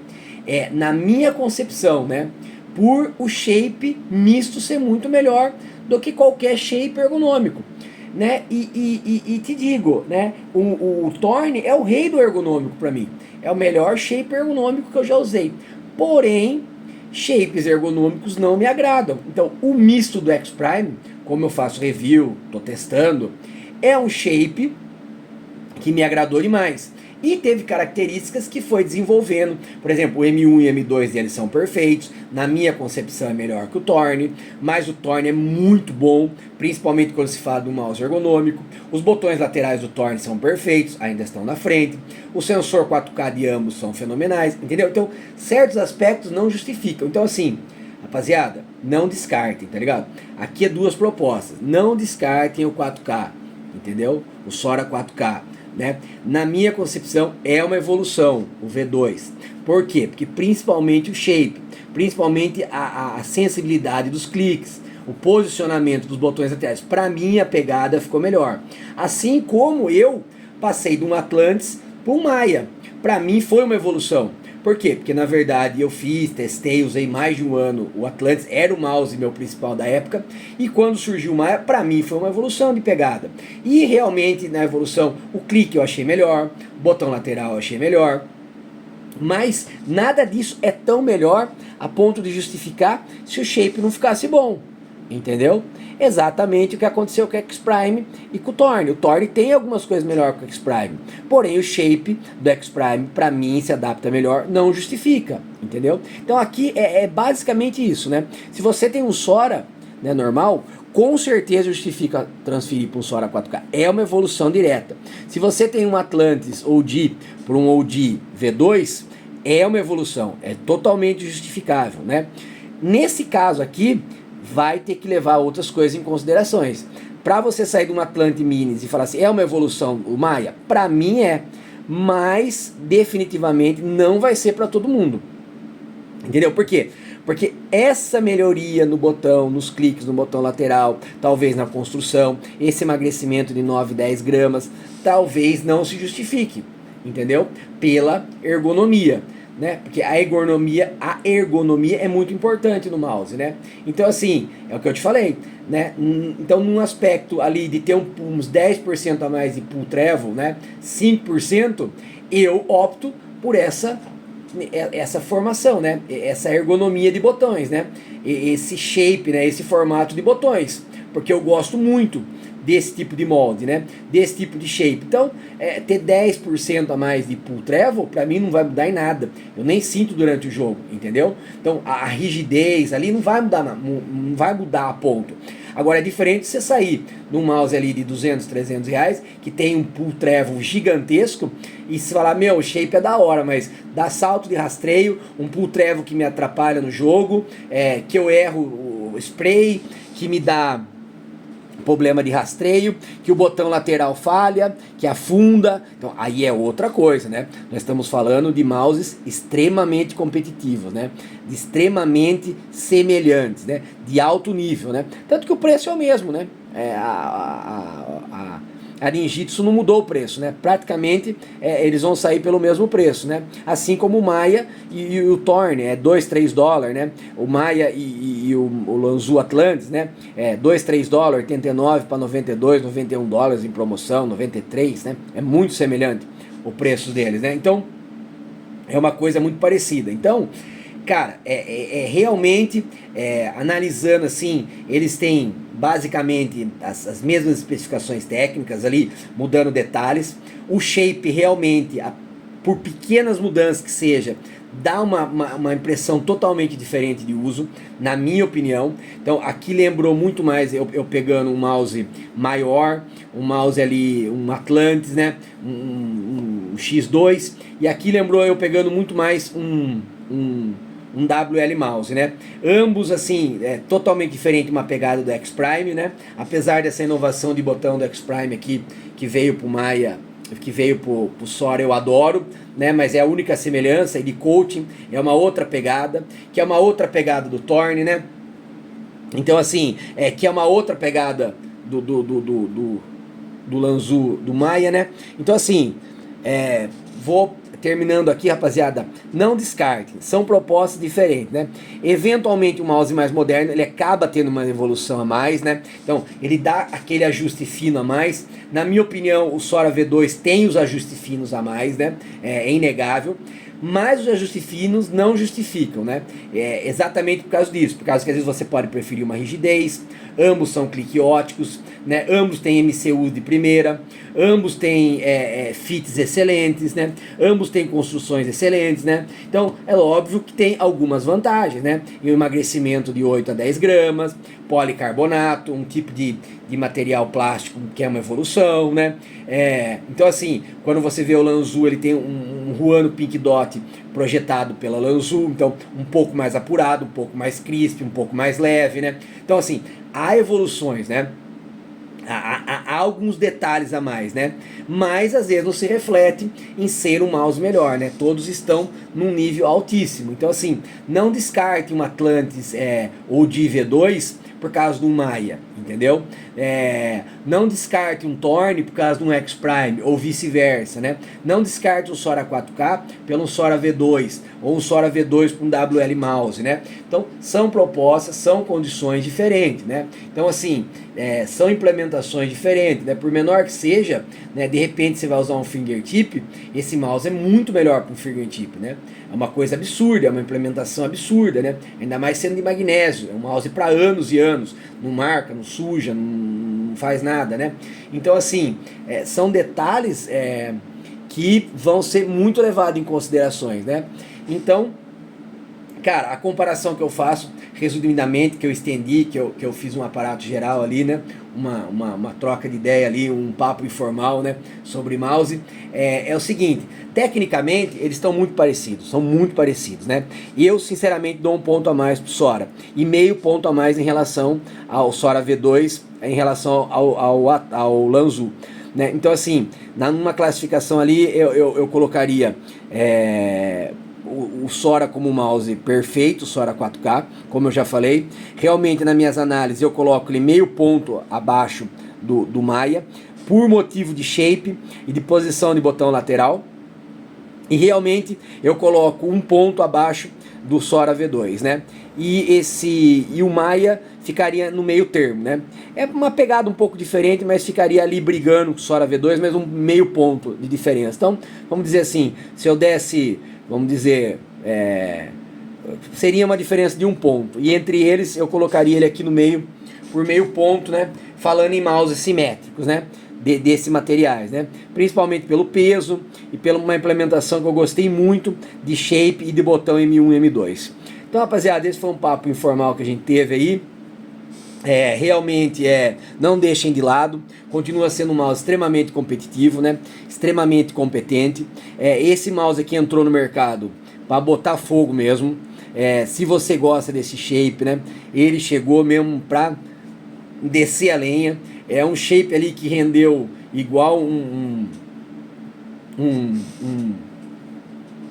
Na minha concepção, né? Por o shape misto ser muito melhor do que qualquer shape ergonômico, né? E te digo, né? O Thorne é o rei do ergonômico para mim. É o melhor shape ergonômico que eu já usei. Porém, shapes ergonômicos não me agradam. Então, o misto do X-Prime, como eu faço review, tô testando, é um shape que me agradou demais. E teve características que foi desenvolvendo. Por exemplo, o M1 e M2 deles são perfeitos. Na minha concepção é melhor que o Thorne. Mas o Thorne é muito bom, principalmente quando se fala do mouse ergonômico. Os botões laterais do Thorne são perfeitos, ainda estão na frente. O sensor 4K de ambos são fenomenais, entendeu? Então, certos aspectos não justificam. Então, assim, rapaziada, não descartem, tá ligado? Aqui é 2 propostas. Não descartem o 4K, entendeu? O Sora 4K. Né? Na minha concepção é uma evolução o V2. Por quê? Porque principalmente o shape, principalmente a sensibilidade dos cliques, o posicionamento dos botões laterais, para mim a pegada ficou melhor. Assim como eu passei de um Atlantis para um Maya, para mim foi uma evolução. Por quê? Porque na verdade eu testei, usei mais de um ano o Atlantis, era o mouse meu principal da época, e quando surgiu o Maya, para mim foi uma evolução de pegada. E realmente na evolução, o clique eu achei melhor, o botão lateral eu achei melhor, mas nada disso é tão melhor a ponto de justificar se o shape não ficasse bom. Entendeu? Exatamente o que aconteceu com o X-Prime e com o Thorne. O Thorne tem algumas coisas melhor que o X-Prime, porém o shape do X-Prime para mim se adapta melhor, não justifica, entendeu? Então aqui é basicamente isso, né? Se você tem um Sora, né, normal, com certeza justifica transferir para um Sora 4K, é uma evolução direta. Se você tem um Atlantis OG para um OG V2, é uma evolução, é totalmente justificável, né? Nesse caso aqui, vai ter que levar outras coisas em considerações. Para você sair de um Atlantis Minis e falar assim, é uma evolução o Maya? Para mim é, mas definitivamente não vai ser para todo mundo. Entendeu? Por quê? Porque essa melhoria no botão, nos cliques, no botão lateral, talvez na construção, esse emagrecimento de 9, 10 gramas, talvez não se justifique, entendeu? Pela ergonomia. Né? Porque a ergonomia é muito importante no mouse, né? Então assim, é o que eu te falei, né? Então num aspecto ali de ter uns 10% a mais de pull travel, né? 5%, eu opto por essa formação, né? Essa ergonomia de botões, né? Esse shape, né? Esse formato de botões, porque eu gosto muito desse tipo de molde, né? Desse tipo de shape. Então, ter 10% a mais de pull travel, para mim não vai mudar em nada. Eu nem sinto durante o jogo, entendeu? Então, a rigidez ali não vai mudar a ponto. Agora, é diferente você sair num mouse ali de 200, 300 reais, que tem um pull travel gigantesco, e se falar, meu, o shape é da hora, mas dá salto de rastreio, um pull travel que me atrapalha no jogo, que eu erro o spray, que me dá problema de rastreio, que o botão lateral falha, que afunda. Então aí é outra coisa, né? Nós estamos falando de mouses extremamente competitivos, né? De extremamente semelhantes, né? De alto nível, né? Tanto que o preço é o mesmo, né? a Ninjitsu não mudou o preço, né? Praticamente eles vão sair pelo mesmo preço, né? Assim como o Maia e o Thorne, $2, $3, né? O Maia e o Lanzu Atlantis, né? $2, $3, 89 para 92, $91 em promoção, 93, né? É muito semelhante o preço deles, né? Então, é uma coisa muito parecida. Então, cara, realmente, analisando assim, eles têm basicamente as mesmas especificações técnicas ali, mudando detalhes. O shape realmente, por pequenas mudanças que seja, dá uma impressão totalmente diferente de uso, na minha opinião. Então aqui lembrou muito mais eu pegando um mouse maior, um mouse ali, um Atlantis, né? Um X2, e aqui lembrou eu pegando muito mais um WL Mouse, né? Ambos, assim, totalmente diferente uma pegada do X-Prime, né? Apesar dessa inovação de botão do X-Prime aqui, que veio pro Maia, que veio pro Sora, eu adoro, né? Mas é a única semelhança, e de coaching é uma outra pegada, que é uma outra pegada do Thorne, né? Então, assim, que é uma outra pegada do Lanzu, do Maia, né? Então, assim, vou terminando aqui, rapaziada, não descartem, são propostas diferentes, né? Eventualmente o mouse mais moderno, ele acaba tendo uma evolução a mais, né? Então, ele dá aquele ajuste fino a mais. Na minha opinião, o Sora V2 tem os ajustes finos a mais, né? É inegável. Mas os ajustes finos não justificam, né? Exatamente por causa disso, por causa que às vezes você pode preferir uma rigidez, ambos são clique óticos, né? Ambos têm MCU de primeira, ambos têm fits excelentes, né? Ambos têm construções excelentes, né? Então é óbvio que tem algumas vantagens, né? E o emagrecimento de 8 a 10 gramas, policarbonato, um tipo de material plástico que é uma evolução, né? Então assim, quando você vê o Lanzu, ele tem um Huano Pink Dot projetado pela Lanzu, então um pouco mais apurado, um pouco mais crisp, um pouco mais leve, né? Então assim, há evoluções, né? Há alguns detalhes a mais, né? Mas às vezes não se reflete em ser um mouse melhor, né? Todos estão num nível altíssimo. Então assim, não descarte um Atlantis ou de V2 por causa de um Maia, entendeu? Não descarte um Thorne por causa de um X-Prime, ou vice-versa, né? Não descarte um Sora 4K pelo Sora V2, ou um Sora V2 com um WL Mouse, né? Então, são propostas, são condições diferentes, né? Então, assim, são implementações diferentes, né? Por menor que seja, né? De repente você vai usar um fingertip, esse mouse é muito melhor para um fingertip, né? É uma coisa absurda, é uma implementação absurda, né? Ainda mais sendo de magnésio, é um mouse para anos e anos, não marca, não suja, não faz nada, né? Então, assim, são detalhes que vão ser muito levados em considerações, né? Então, cara, a comparação que eu faço, resumidamente, que eu estendi, que eu fiz um aparato geral ali, né? Uma troca de ideia ali, um papo informal, né? Sobre mouse, é o seguinte: tecnicamente eles estão muito parecidos, são muito parecidos, né? E eu sinceramente dou um ponto a mais pro Sora, e meio ponto a mais em relação ao Sora V2, em relação ao Lanzu, né? Então assim, numa classificação ali eu colocaria o Sora como mouse perfeito, o Sora 4K, como eu já falei. Realmente nas minhas análises eu coloco ele meio ponto abaixo do Maia, por motivo de shape e de posição de botão lateral. E realmente eu coloco um ponto abaixo do Sora V2, né? E o Maia ficaria no meio termo, né? É uma pegada um pouco diferente, mas ficaria ali brigando com o Sora V2, mas um meio ponto de diferença. Então, vamos dizer assim, se eu desse, vamos dizer, seria uma diferença de um ponto. E entre eles eu colocaria ele aqui no meio, por meio ponto, né? Falando em mouses simétricos, né? Desses materiais, né? Principalmente pelo peso e pela uma implementação que eu gostei muito de shape e de botão M1 e M2. Então, rapaziada, esse foi um papo informal que a gente teve aí. Realmente não deixem de lado, continua sendo um mouse extremamente competitivo, né? Extremamente competente. Esse mouse aqui entrou no mercado para botar fogo mesmo. Se você gosta desse shape, né? Ele chegou mesmo para descer a lenha. É um shape ali que rendeu igual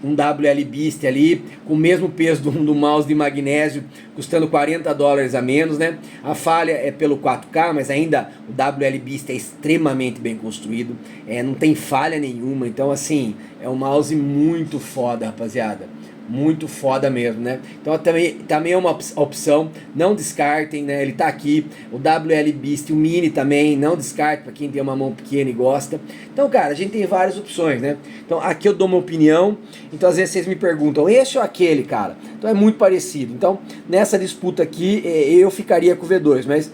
um WL Beast ali, com o mesmo peso do mouse de magnésio, custando $40 a menos, né? A falha é pelo 4K, mas ainda o WL Beast é extremamente bem construído, não tem falha nenhuma, então assim, é um mouse muito foda, rapaziada. Muito foda mesmo, né? Então também é uma opção, não descartem, né? Ele tá aqui, o WL Beast, o Mini também, não descarte para quem tem uma mão pequena e gosta. Então, cara, a gente tem várias opções, né? Então aqui eu dou uma opinião, então às vezes vocês me perguntam, esse ou aquele, cara? Então é muito parecido. Então, nessa disputa aqui, eu ficaria com o V2, mas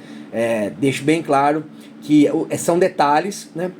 deixo bem claro que são detalhes, né?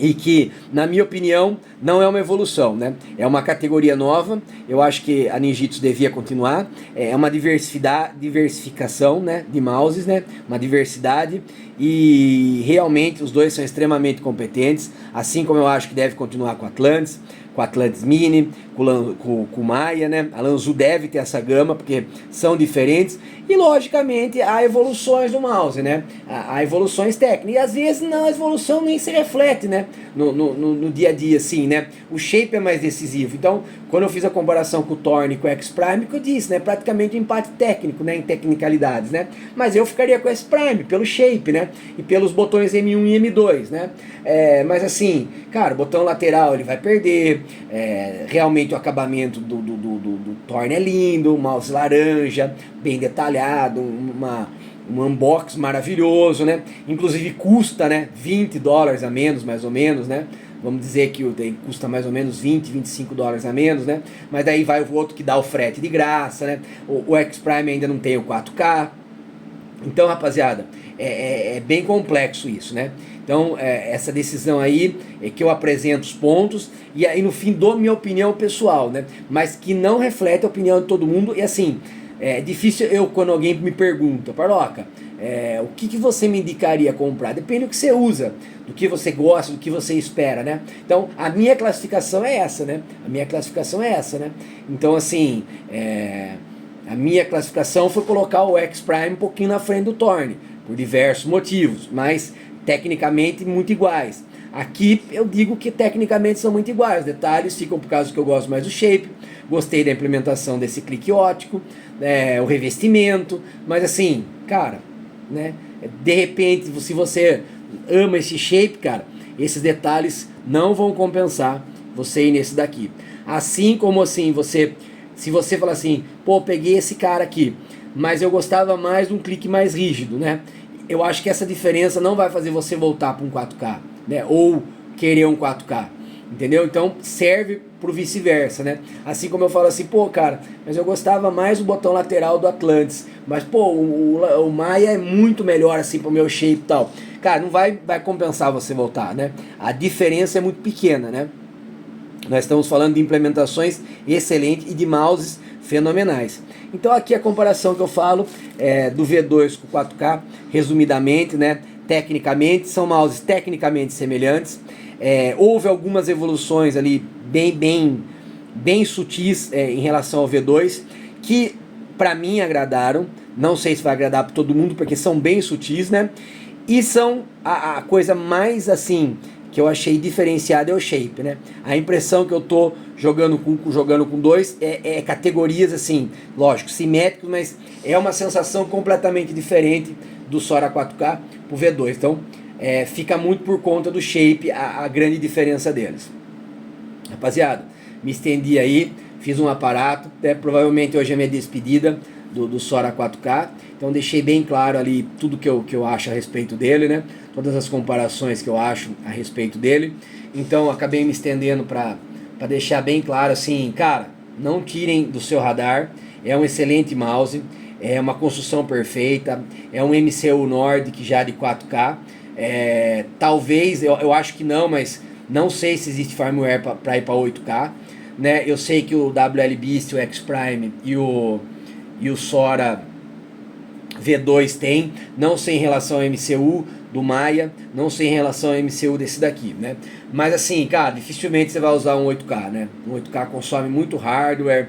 E que, na minha opinião, não é uma evolução, né? É uma categoria nova. Eu acho que a Ninjitsu devia continuar. É uma diversificação, né, de mouses, né? Uma diversidade. E realmente os dois são extremamente competentes. Assim como eu acho que deve continuar com o Atlantis Mini, com o Maya, né? A Lanzu deve ter essa gama, porque são diferentes. E, logicamente, há evoluções do mouse, né? Há evoluções técnicas. E, às vezes, não, a evolução nem se reflete, né? No dia a dia, assim, né? O shape é mais decisivo. Então, quando eu fiz a comparação com o Thorne e com o X-Prime, que eu disse, né? Praticamente um empate técnico, né? Em tecnicalidades, né? Mas eu ficaria com o X-Prime, pelo shape, né? E pelos botões M1 e M2, né? Mas, assim, cara, o botão lateral ele vai perder. Realmente o acabamento do Thorne é lindo, o mouse laranja, bem detalhado, um unbox maravilhoso, né? Inclusive custa, né, $20 a menos, mais ou menos, né? Vamos dizer que custa mais ou menos $20, $25 a menos, né? Mas daí vai o outro que dá o frete de graça, né? O X-Prime ainda não tem o 4K. Então, rapaziada, é bem complexo isso, né? Então, essa decisão aí é que eu apresento os pontos e aí no fim dou minha opinião pessoal, né? Mas que não reflete a opinião de todo mundo. E assim, é difícil quando alguém me pergunta, Parloca, o que você me indicaria comprar? Depende do que você usa, do que você gosta, do que você espera, né? Então, a minha classificação é essa, né? Então, assim, a minha classificação foi colocar o X-Prime um pouquinho na frente do Thorne, por diversos motivos, mas tecnicamente muito iguais. Aqui eu digo que tecnicamente são muito iguais, os detalhes ficam por causa que eu gosto mais do shape, gostei da implementação desse clique óptico, o revestimento, mas assim, cara, né, de repente, se você ama esse shape, cara, esses detalhes não vão compensar você ir nesse daqui. Assim como assim, se você falar assim, pô, peguei esse cara aqui, mas eu gostava mais de um clique mais rígido, né? Eu acho que essa diferença não vai fazer você voltar para um 4K, né? Ou querer um 4K, entendeu? Então serve pro vice-versa, né? Assim como eu falo assim, pô, cara, mas eu gostava mais do botão lateral do Atlantis, mas pô, o Maya é muito melhor assim pro meu shape e tal. Cara, não vai compensar você voltar, né? A diferença é muito pequena, né? Nós estamos falando de implementações excelentes e de mouses fenomenais. Então aqui a comparação que eu falo do V2 com o 4K, resumidamente, né? Tecnicamente, são mouses tecnicamente semelhantes. Houve algumas evoluções ali bem sutis em relação ao V2, que para mim agradaram. Não sei se vai agradar para todo mundo, porque são bem sutis, né? E são a coisa mais assim que eu achei diferenciado é o shape, né? A impressão que eu tô jogando com dois categorias assim, lógico, simétricos, mas é uma sensação completamente diferente do Sora 4K pro V2. Então, fica muito por conta do shape a grande diferença deles. Rapaziada, me estendi aí, fiz um aparato, provavelmente hoje é minha despedida do Sora 4K, então deixei bem claro ali tudo que eu acho a respeito dele, né? Todas as comparações que eu acho a respeito dele. Então acabei me estendendo para deixar bem claro assim, cara, não tirem do seu radar, é um excelente mouse, é uma construção perfeita, é um MCU Nordic já de 4K, talvez, eu acho que não, mas não sei se existe firmware para ir para 8K, né? Eu sei que o WL Beast, o X-Prime e o Sora V2 tem, não sei em relação ao MCU do Maya, não sei em relação ao MCU desse daqui, né? Mas assim, cara, dificilmente você vai usar um 8K, né? Um 8K consome muito hardware,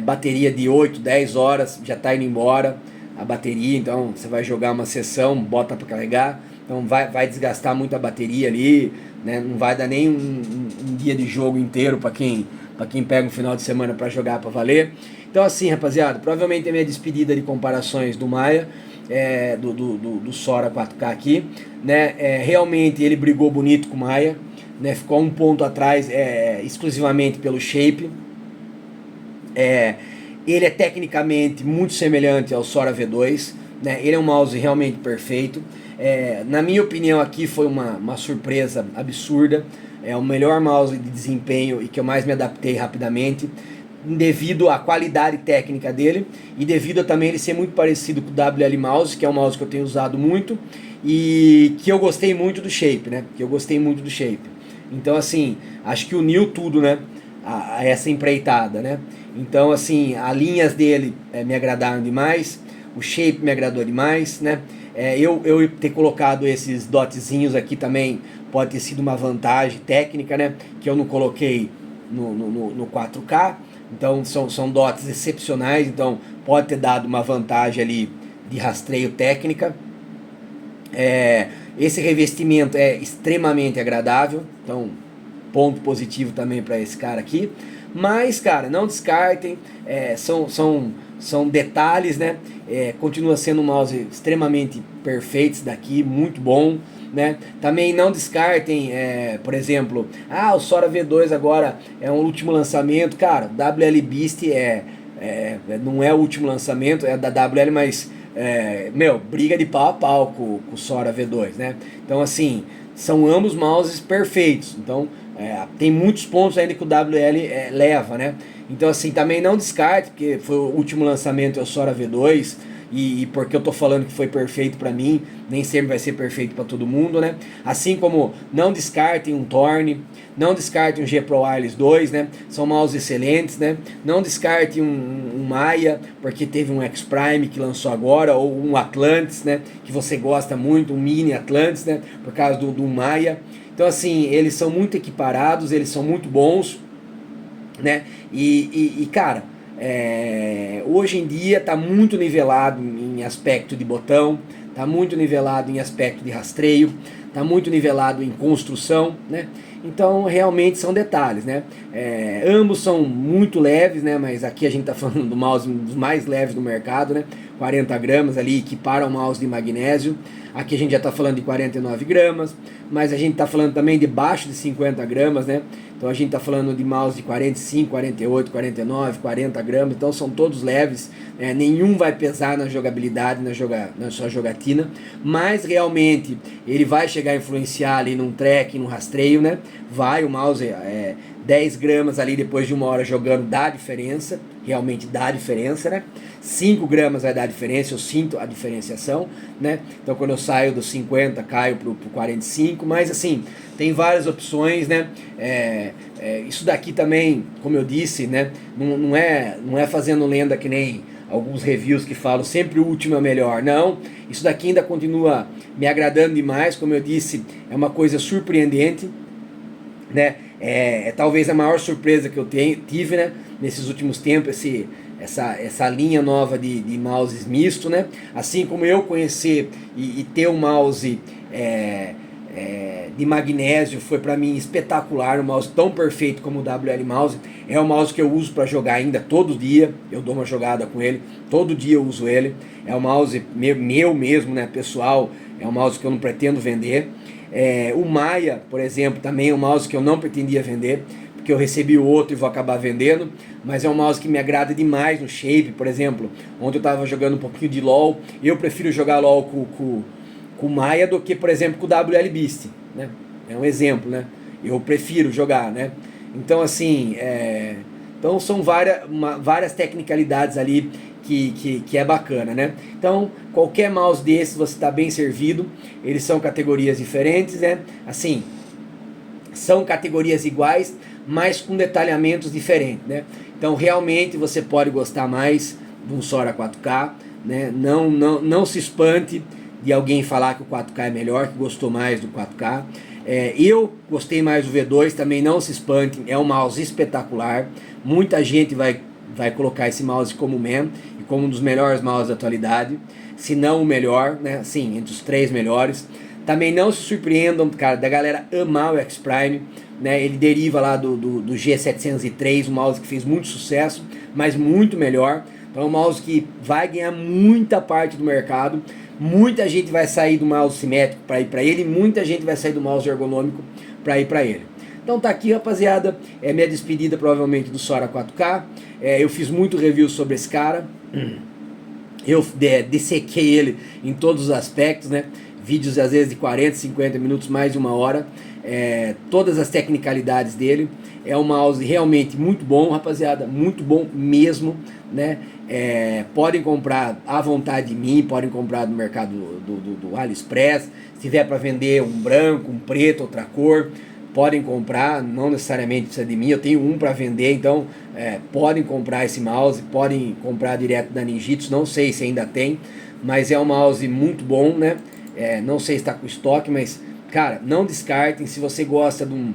bateria de 8, 10 horas, já tá indo embora a bateria, então você vai jogar uma sessão, bota para carregar, então vai desgastar muito a bateria ali, né? Não vai dar nem um dia de jogo inteiro para quem para quem pega um final de semana para jogar para valer. Então assim, rapaziada, provavelmente a minha despedida de comparações do Maia, do Sora 4K aqui, né? Realmente ele brigou bonito com o Maia, né? Ficou um ponto atrás exclusivamente pelo shape. Ele é tecnicamente muito semelhante ao Sora V2, né? Ele é um mouse realmente perfeito. Na minha opinião aqui foi uma surpresa absurda. É o melhor mouse de desempenho e que eu mais me adaptei rapidamente, devido à qualidade técnica dele e devido a também ele ser muito parecido com o WL Mouse, que é um mouse que eu tenho usado muito e que eu gostei muito do shape, né? Então assim, acho que uniu tudo, né? A essa empreitada, né? Então assim, as linhas dele me agradaram demais, o shape me agradou demais, né? Eu ter colocado esses dotzinhos aqui também pode ter sido uma vantagem técnica, né? Que eu não coloquei no 4K. Então são dots excepcionais, então pode ter dado uma vantagem ali de rastreio técnica. Esse revestimento é extremamente agradável, então ponto positivo também para esse cara aqui. Mas, cara, não descartem, são detalhes, né? Continua sendo um mouse extremamente perfeito esse daqui, muito bom, né? Também não descartem, por exemplo, o Sora V2 agora é um último lançamento. Cara, WL Beast não é o último lançamento, é da WL, mas briga de pau a pau com o Sora V2, né? Então assim, são ambos mouses perfeitos, então tem muitos pontos ainda que o WL leva, né? Então assim, também não descarte, porque foi o último lançamento, é o Sora V2, e porque eu tô falando que foi perfeito para mim, nem sempre vai ser perfeito para todo mundo, né? Assim como não descartem um Torne, não descartem um G Pro Wireless 2, né? São mouses excelentes, né? Não descartem um Maia, porque teve um X-Prime que lançou agora, ou um Atlantis, né? Que você gosta muito, um Mini Atlantis, né? Por causa do Maia. Então assim, eles são muito equiparados, eles são muito bons, né? E cara, hoje em dia está muito nivelado em aspecto de botão, está muito nivelado em aspecto de rastreio, está muito nivelado em construção, né? Então realmente são detalhes, né? Ambos são muito leves, né? Mas aqui a gente está falando do mouse dos mais leves do mercado, né? 40 gramas ali, equipara o mouse de magnésio. Aqui a gente já está falando de 49 gramas, mas a gente está falando também de baixo de 50 gramas, né? Então a gente está falando de mouse de 45, 48, 49, 40 gramas, então são todos leves, nenhum vai pesar na jogabilidade, na sua jogatina, mas realmente ele vai chegar a influenciar ali num track, num rastreio, né? O mouse 10 gramas ali depois de uma hora jogando dá diferença, realmente dá diferença, né? 5 gramas vai dar diferença, eu sinto a diferenciação, né? Então quando eu saio dos 50 caio pro 45, mas assim, tem várias opções, né? Isso daqui também, como eu disse, né? Não é fazendo lenda que nem alguns reviews que falam sempre o último é o melhor, não. Isso daqui ainda continua me agradando demais, como eu disse, é uma coisa surpreendente, né? Talvez a maior surpresa que eu tive, né? Nesses últimos tempos, essa linha nova de mouses misto, né? Assim como eu conhecer e ter um mouse de magnésio foi para mim espetacular, um mouse tão perfeito como o WL Mouse. É um mouse que eu uso para jogar ainda todo dia, eu dou uma jogada com ele, todo dia eu uso ele. É um mouse meu mesmo, né, pessoal, é um mouse que eu não pretendo vender. O Maia, por exemplo, também é um mouse que eu não pretendia vender, porque eu recebi o outro e vou acabar vendendo, mas é um mouse que me agrada demais no shape. Por exemplo, ontem eu estava jogando um pouquinho de LoL, eu prefiro jogar LoL com o Maia do que, por exemplo, com o WL Beast, né? É um exemplo, né? Eu prefiro jogar, né? Então, assim, então são várias tecnicalidades ali que é bacana, né? Então, qualquer mouse desses você está bem servido. Eles são categorias diferentes, né? Assim, são categorias iguais, mas com detalhamentos diferentes, né? Então, realmente você pode gostar mais de um Sora 4K, né? Não se espante de alguém falar que o 4K é melhor, que gostou mais do 4K. Eu gostei mais do V2, também não se espante, é um mouse espetacular. Muita gente vai colocar esse mouse como meme e como um dos melhores mouses da atualidade, se não o melhor, né? Sim, entre os 3 melhores. Também não se surpreendam, cara, da galera amar o X-Prime, né? Ele deriva lá do G703, um mouse que fez muito sucesso, mas muito melhor. Então é um mouse que vai ganhar muita parte do mercado. Muita gente vai sair do mouse simétrico para ir para ele, muita gente vai sair do mouse ergonômico para ir para ele. Então tá aqui, rapaziada, é minha despedida provavelmente do Sora 4K. Eu fiz muito review sobre esse cara. Eu dissequei ele em todos os aspectos, né? Vídeos às vezes de 40, 50 minutos, mais de 1 hora. Todas as tecnicalidades dele. É um mouse realmente muito bom, rapaziada, muito bom mesmo, né? Podem comprar à vontade de mim, podem comprar no mercado do AliExpress. Se tiver para vender um branco, um preto, outra cor, podem comprar, não necessariamente precisa de mim, eu tenho um para vender, então podem comprar esse mouse, podem comprar direto da Ninjitsu, não sei se ainda tem, mas é um mouse muito bom, né? Não sei se está com estoque, mas, cara, não descartem. Se você gosta de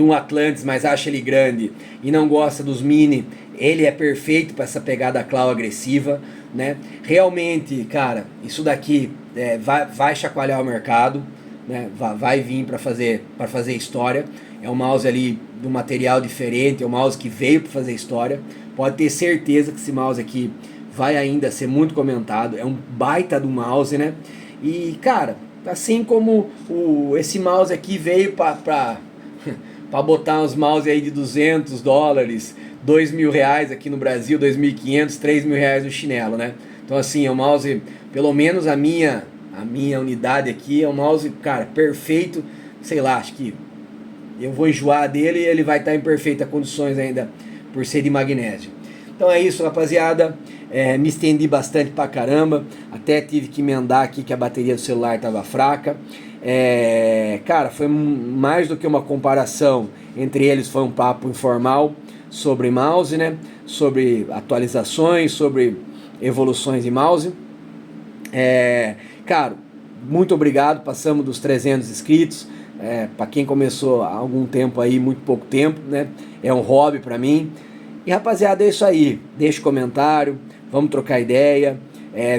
um Atlantis, mas acha ele grande e não gosta dos mini, ele é perfeito para essa pegada claw agressiva, né? Realmente, cara, isso daqui vai chacoalhar o mercado, né? Vai vir para fazer história. É um mouse ali de um material diferente, é um mouse que veio para fazer história. Pode ter certeza que esse mouse aqui vai ainda ser muito comentado. É um baita do mouse, né? E, cara, assim como esse mouse aqui veio para botar uns mouse aí de $200, R$2.000 aqui no Brasil, R$2.500, R$3.000 no chinelo, né? Então, assim, é um mouse, pelo menos a minha unidade aqui, é um mouse, cara, perfeito. Sei lá, acho que eu vou enjoar dele e ele vai estar em perfeitas condições ainda, por ser de magnésio. Então é isso, rapaziada. Me estendi bastante pra caramba. Até tive que emendar aqui que a bateria do celular estava fraca. Cara, foi mais do que uma comparação entre eles, foi um papo informal sobre mouse, né? Sobre atualizações, sobre evoluções de mouse. Cara, muito obrigado. Passamos dos 300 inscritos. Para quem começou há algum tempo aí, muito pouco tempo, né? É um hobby para mim. E, rapaziada, é isso aí. Deixa comentário, vamos trocar ideia.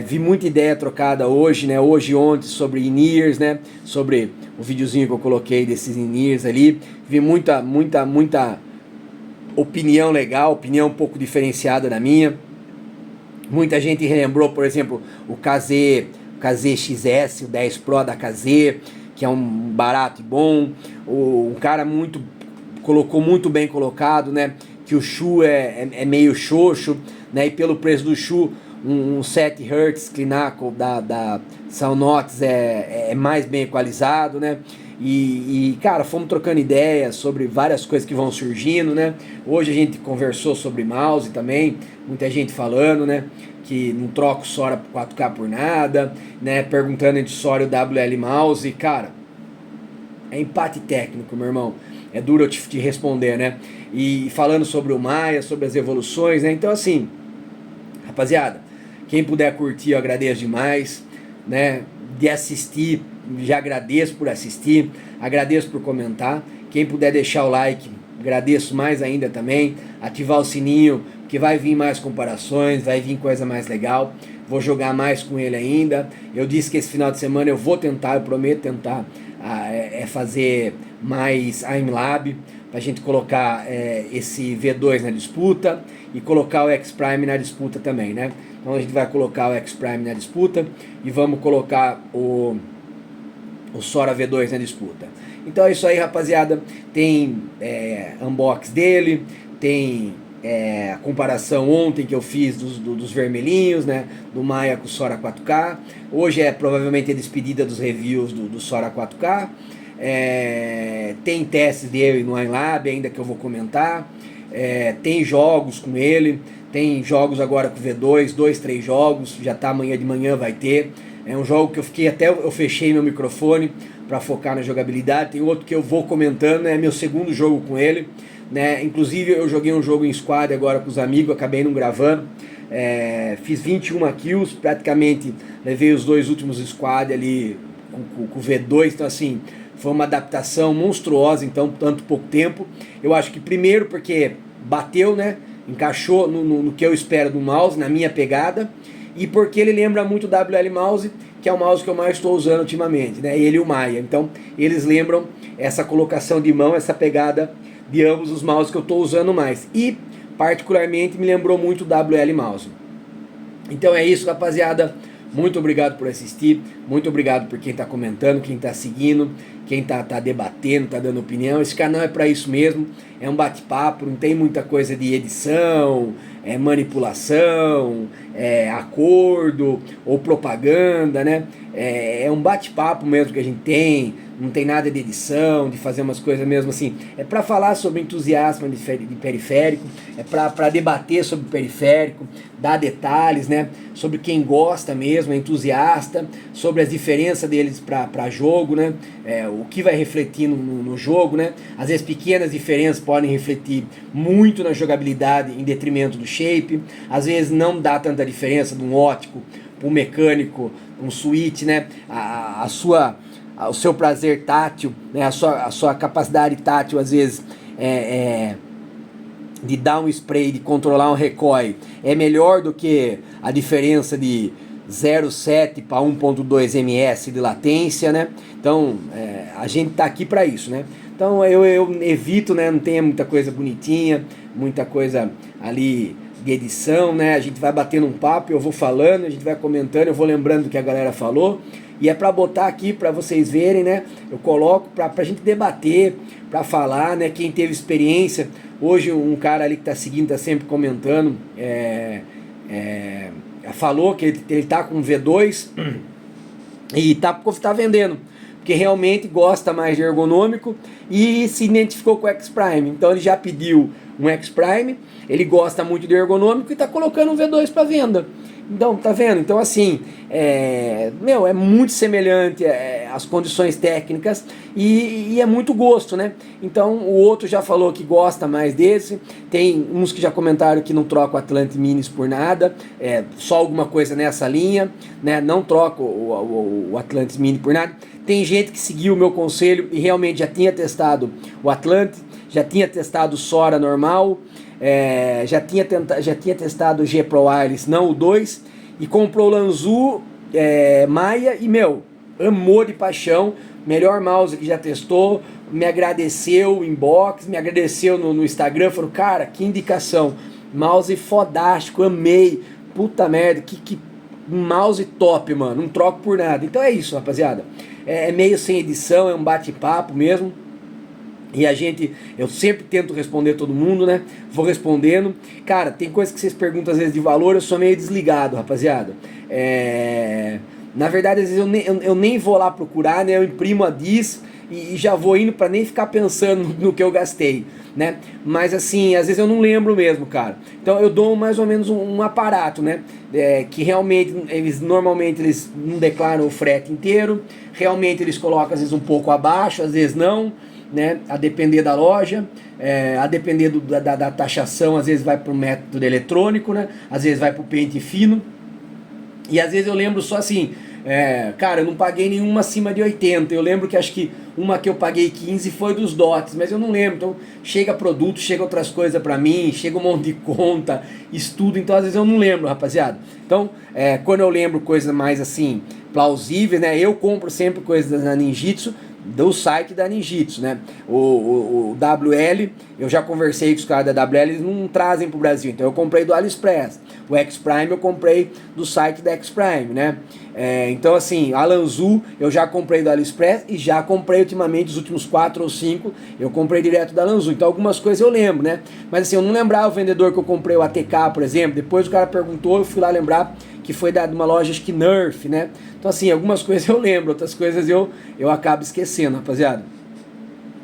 Vi muita ideia trocada hoje, né? Hoje e ontem, sobre in-ears, né? Sobre o videozinho que eu coloquei desses in-ears ali. Vi muita opinião legal, opinião um pouco diferenciada da minha. Muita gente relembrou, por exemplo, o KZ XS, o 10 Pro da KZ, que é um barato e bom. Um cara colocou muito bem colocado, né? Que o Shu é meio xoxo, né? E pelo preço do Shu, um 7 Hz Clinacle da Soundnox é mais bem equalizado, né? E, cara, fomos trocando ideias sobre várias coisas que vão surgindo, né? Hoje a gente conversou sobre mouse também, muita gente falando, né? Que não troca o Sora 4K por nada, né? Perguntando entre Sora e o WL Mouse. Cara, é empate técnico, meu irmão. É duro eu te responder, né? E falando sobre o Maia, sobre as evoluções, né? Então, assim, rapaziada, quem puder curtir, eu agradeço demais, né? De assistir, já agradeço por assistir, agradeço por comentar. Quem puder deixar o like, agradeço mais ainda também. Ativar o sininho, que vai vir mais comparações, vai vir coisa mais legal. Vou jogar mais com ele ainda. Eu disse que esse final de semana eu vou tentar, eu prometo tentar fazer mais aimlab, pra gente colocar esse V2 na disputa e colocar o X-Prime na disputa também, né? Então a gente vai colocar o X-Prime na disputa e vamos colocar o Sora V2 na disputa. Então é isso aí, rapaziada. Tem unbox dele, tem a comparação ontem que eu fiz dos vermelhinhos, né? Do Maia com o Sora 4K. Hoje provavelmente a despedida dos reviews do Sora 4K. Tem testes dele no iLab ainda que eu vou comentar. Tem jogos com ele. Tem jogos agora com V2, 2, 3 jogos. Já tá amanhã de manhã, vai ter. É um jogo que eu fechei meu microfone para focar na jogabilidade. Tem outro que eu vou comentando, é meu segundo jogo com ele, né? Inclusive eu joguei um jogo em squad agora com os amigos, acabei não gravando. Fiz 21 kills, praticamente levei os 2 últimos squad ali com o V2, então assim, foi uma adaptação monstruosa, então, tanto pouco tempo. Eu acho que primeiro porque bateu, né? Encaixou no que eu espero do mouse, na minha pegada. e porque ele lembra muito o WL Mouse, que é o mouse que eu mais estou usando ultimamente, né? Ele e o Maia. Então, eles lembram essa colocação de mão, essa pegada de ambos os mouses que eu estou usando mais. E, particularmente, me lembrou muito o WL Mouse. Então é isso, rapaziada. Muito obrigado por assistir, muito obrigado por quem está comentando, quem está seguindo, quem tá debatendo, tá dando opinião. Esse canal é para isso mesmo, é um bate-papo, não tem muita coisa de edição, manipulação, acordo ou propaganda, né? É um bate-papo mesmo que a gente tem, não tem nada de edição, de fazer umas coisas mesmo assim. É para falar sobre entusiasmo de periférico, é para debater sobre periférico, dar detalhes, né? Sobre quem gosta mesmo, é entusiasta, sobre as diferenças deles para jogo, né? O que vai refletir no jogo, né? Às vezes pequenas diferenças podem refletir muito na jogabilidade em detrimento do shape, às vezes não dá tanta diferença de um ótico para um mecânico, um switch, né? O seu prazer tátil, né? a sua capacidade tátil, às vezes, de dar um spray, de controlar um recoil, é melhor do que a diferença de 0,7 para 1,2 ms de latência, né? Então, a gente tá aqui para isso, né? Então, eu evito, né? Não tenha muita coisa bonitinha, muita coisa ali de edição, né? A gente vai batendo um papo, eu vou falando, a gente vai comentando, eu vou lembrando o que a galera falou. E é para botar aqui para vocês verem, né? Eu coloco para a gente debater, para falar, né? Quem teve experiência. Hoje um cara ali que tá seguindo, tá sempre comentando, falou que ele tá com V2 e tá vendendo, porque realmente gosta mais de ergonômico e se identificou com o X-Prime. Então ele já pediu um X-Prime, ele gosta muito de ergonômico e tá colocando um V2 para venda. Então, tá vendo? Então, assim, é muito semelhante as condições técnicas e é muito gosto, né? Então, o outro já falou que gosta mais desse. Tem uns que já comentaram que não troca o Atlantis Minis por nada, só alguma coisa nessa linha, né? Não troca o Atlantis Mini por nada. Tem gente que seguiu o meu conselho e realmente já tinha testado o Atlantis, já tinha testado o Sora normal, já tinha testado o G Pro Wireless, não o 2, e comprou o Lanzu Maia e, amou de paixão, melhor mouse que já testou, me agradeceu inbox, me agradeceu no Instagram, falou, cara, que indicação, mouse fodástico, amei, puta merda, que mouse top, mano, não troco por nada. Então é isso, rapaziada, é meio sem edição, é um bate-papo mesmo. E eu sempre tento responder todo mundo, né? Vou respondendo. Cara, tem coisa que vocês perguntam às vezes de valor, eu sou meio desligado, rapaziada. Na verdade, às vezes eu nem vou lá procurar, né? Eu imprimo a DIS e já vou indo para nem ficar pensando no que eu gastei, né? Mas assim, às vezes eu não lembro mesmo, cara. Então eu dou mais ou menos um aparato, né? Que realmente, normalmente eles não declaram o frete inteiro. Realmente eles colocam às vezes um pouco abaixo, às vezes não, né, a depender da loja, a depender da taxação, às vezes vai para o método eletrônico, né, às vezes vai para o pente fino, e às vezes eu lembro só assim, cara, eu não paguei nenhuma acima de 80, eu lembro que acho que uma que eu paguei 15 foi dos dots, mas eu não lembro, então chega produto, chega outras coisas para mim, chega um monte de conta, estudo, então às vezes eu não lembro, rapaziada. Então, quando eu lembro coisas mais assim, plausíveis, né, eu compro sempre coisas da Ninjitsu, do site da Ninjitsu, né? O WL, eu já conversei com os caras da WL, eles não trazem pro Brasil, então eu comprei do AliExpress. O X-Prime eu comprei do site da X-Prime, né? Então assim, a Lanzu eu já comprei do AliExpress e já comprei ultimamente, os últimos 4 ou 5, eu comprei direto da Lanzu. Então algumas coisas eu lembro, né? Mas assim, eu não lembrava o vendedor que eu comprei o ATK, por exemplo. Depois o cara perguntou, eu fui lá lembrar que foi de uma loja, acho que Nerf, né? Então assim, algumas coisas eu lembro, outras coisas eu acabo esquecendo, rapaziada.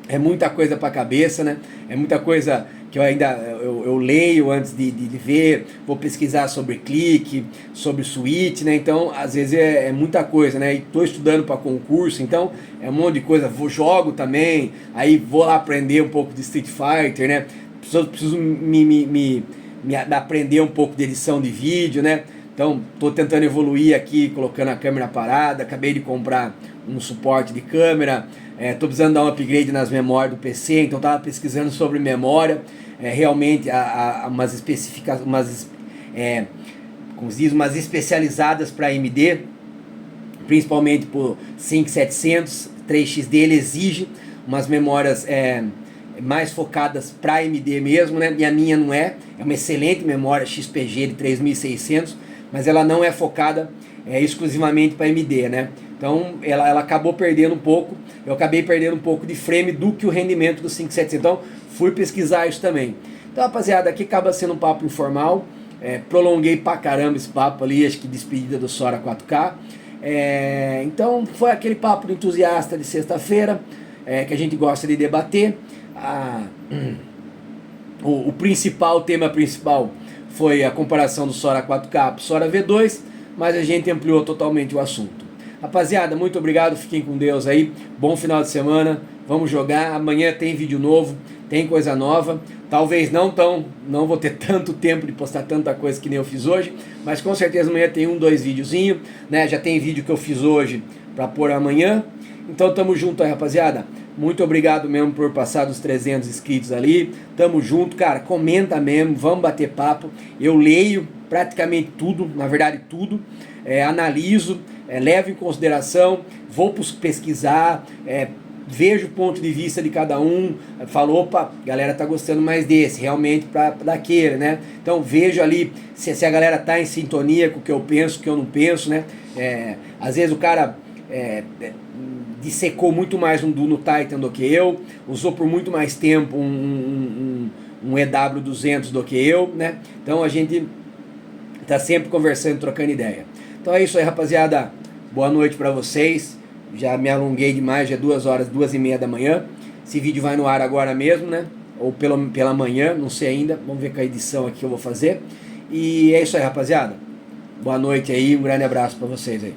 É muita coisa pra cabeça, né? É muita coisa que eu leio antes de ver, vou pesquisar sobre clique, sobre switch, né? Então, às vezes é muita coisa, né? E tô estudando para concurso, então é um monte de coisa. Jogo também, aí vou lá aprender um pouco de Street Fighter, né? Preciso me aprender um pouco de edição de vídeo, né? Então, estou tentando evoluir aqui, colocando a câmera parada. Acabei de comprar um suporte de câmera. Estou precisando dar um upgrade nas memórias do PC. Então, estava pesquisando sobre memória. Realmente, umas especificações, como se diz, umas especializadas para AMD, principalmente por 5700, 3XD, ele exige umas memórias mais focadas para AMD mesmo, né? E a minha não é uma excelente memória XPG de 3600, mas ela não é focada exclusivamente para AMD, né? Então ela acabou perdendo um pouco, eu acabei perdendo um pouco de frame do que o rendimento do 5700, então fui pesquisar isso também. Então, rapaziada, aqui acaba sendo um papo informal, prolonguei pra caramba esse papo ali, acho que despedida do Sora 4K. Então foi aquele papo de entusiasta de sexta-feira, que a gente gosta de debater. O tema principal foi a comparação do Sora 4K para o Sora V2, mas a gente ampliou totalmente o assunto. Rapaziada, muito obrigado, fiquem com Deus aí, bom final de semana, vamos jogar, amanhã tem vídeo novo, tem coisa nova, talvez não vou ter tanto tempo de postar tanta coisa que nem eu fiz hoje, mas com certeza amanhã tem 2 videozinhos, né? Já tem vídeo que eu fiz hoje para pôr amanhã, então tamo junto aí, rapaziada. Muito obrigado mesmo por passar dos 300 inscritos ali. Tamo junto, cara. Comenta mesmo, vamos bater papo. Eu leio praticamente tudo, na verdade tudo. Analiso, levo em consideração, vou pesquisar, vejo o ponto de vista de cada um. Falo, opa, a galera tá gostando mais desse, realmente para daquele, né? Então vejo ali se a galera tá em sintonia com o que eu penso, com o que eu não penso, né? Às vezes o cara dissecou muito mais um Duno Titan do que eu, usou por muito mais tempo um EW200 do que eu, né? Então a gente tá sempre conversando, trocando ideia. Então é isso aí, rapaziada. Boa noite para vocês. Já me alonguei demais, já é 2h30 da manhã. Esse vídeo vai no ar agora mesmo, né? Ou pela manhã, não sei ainda. Vamos ver com a edição aqui que eu vou fazer. E é isso aí, rapaziada. Boa noite aí, um grande abraço para vocês aí.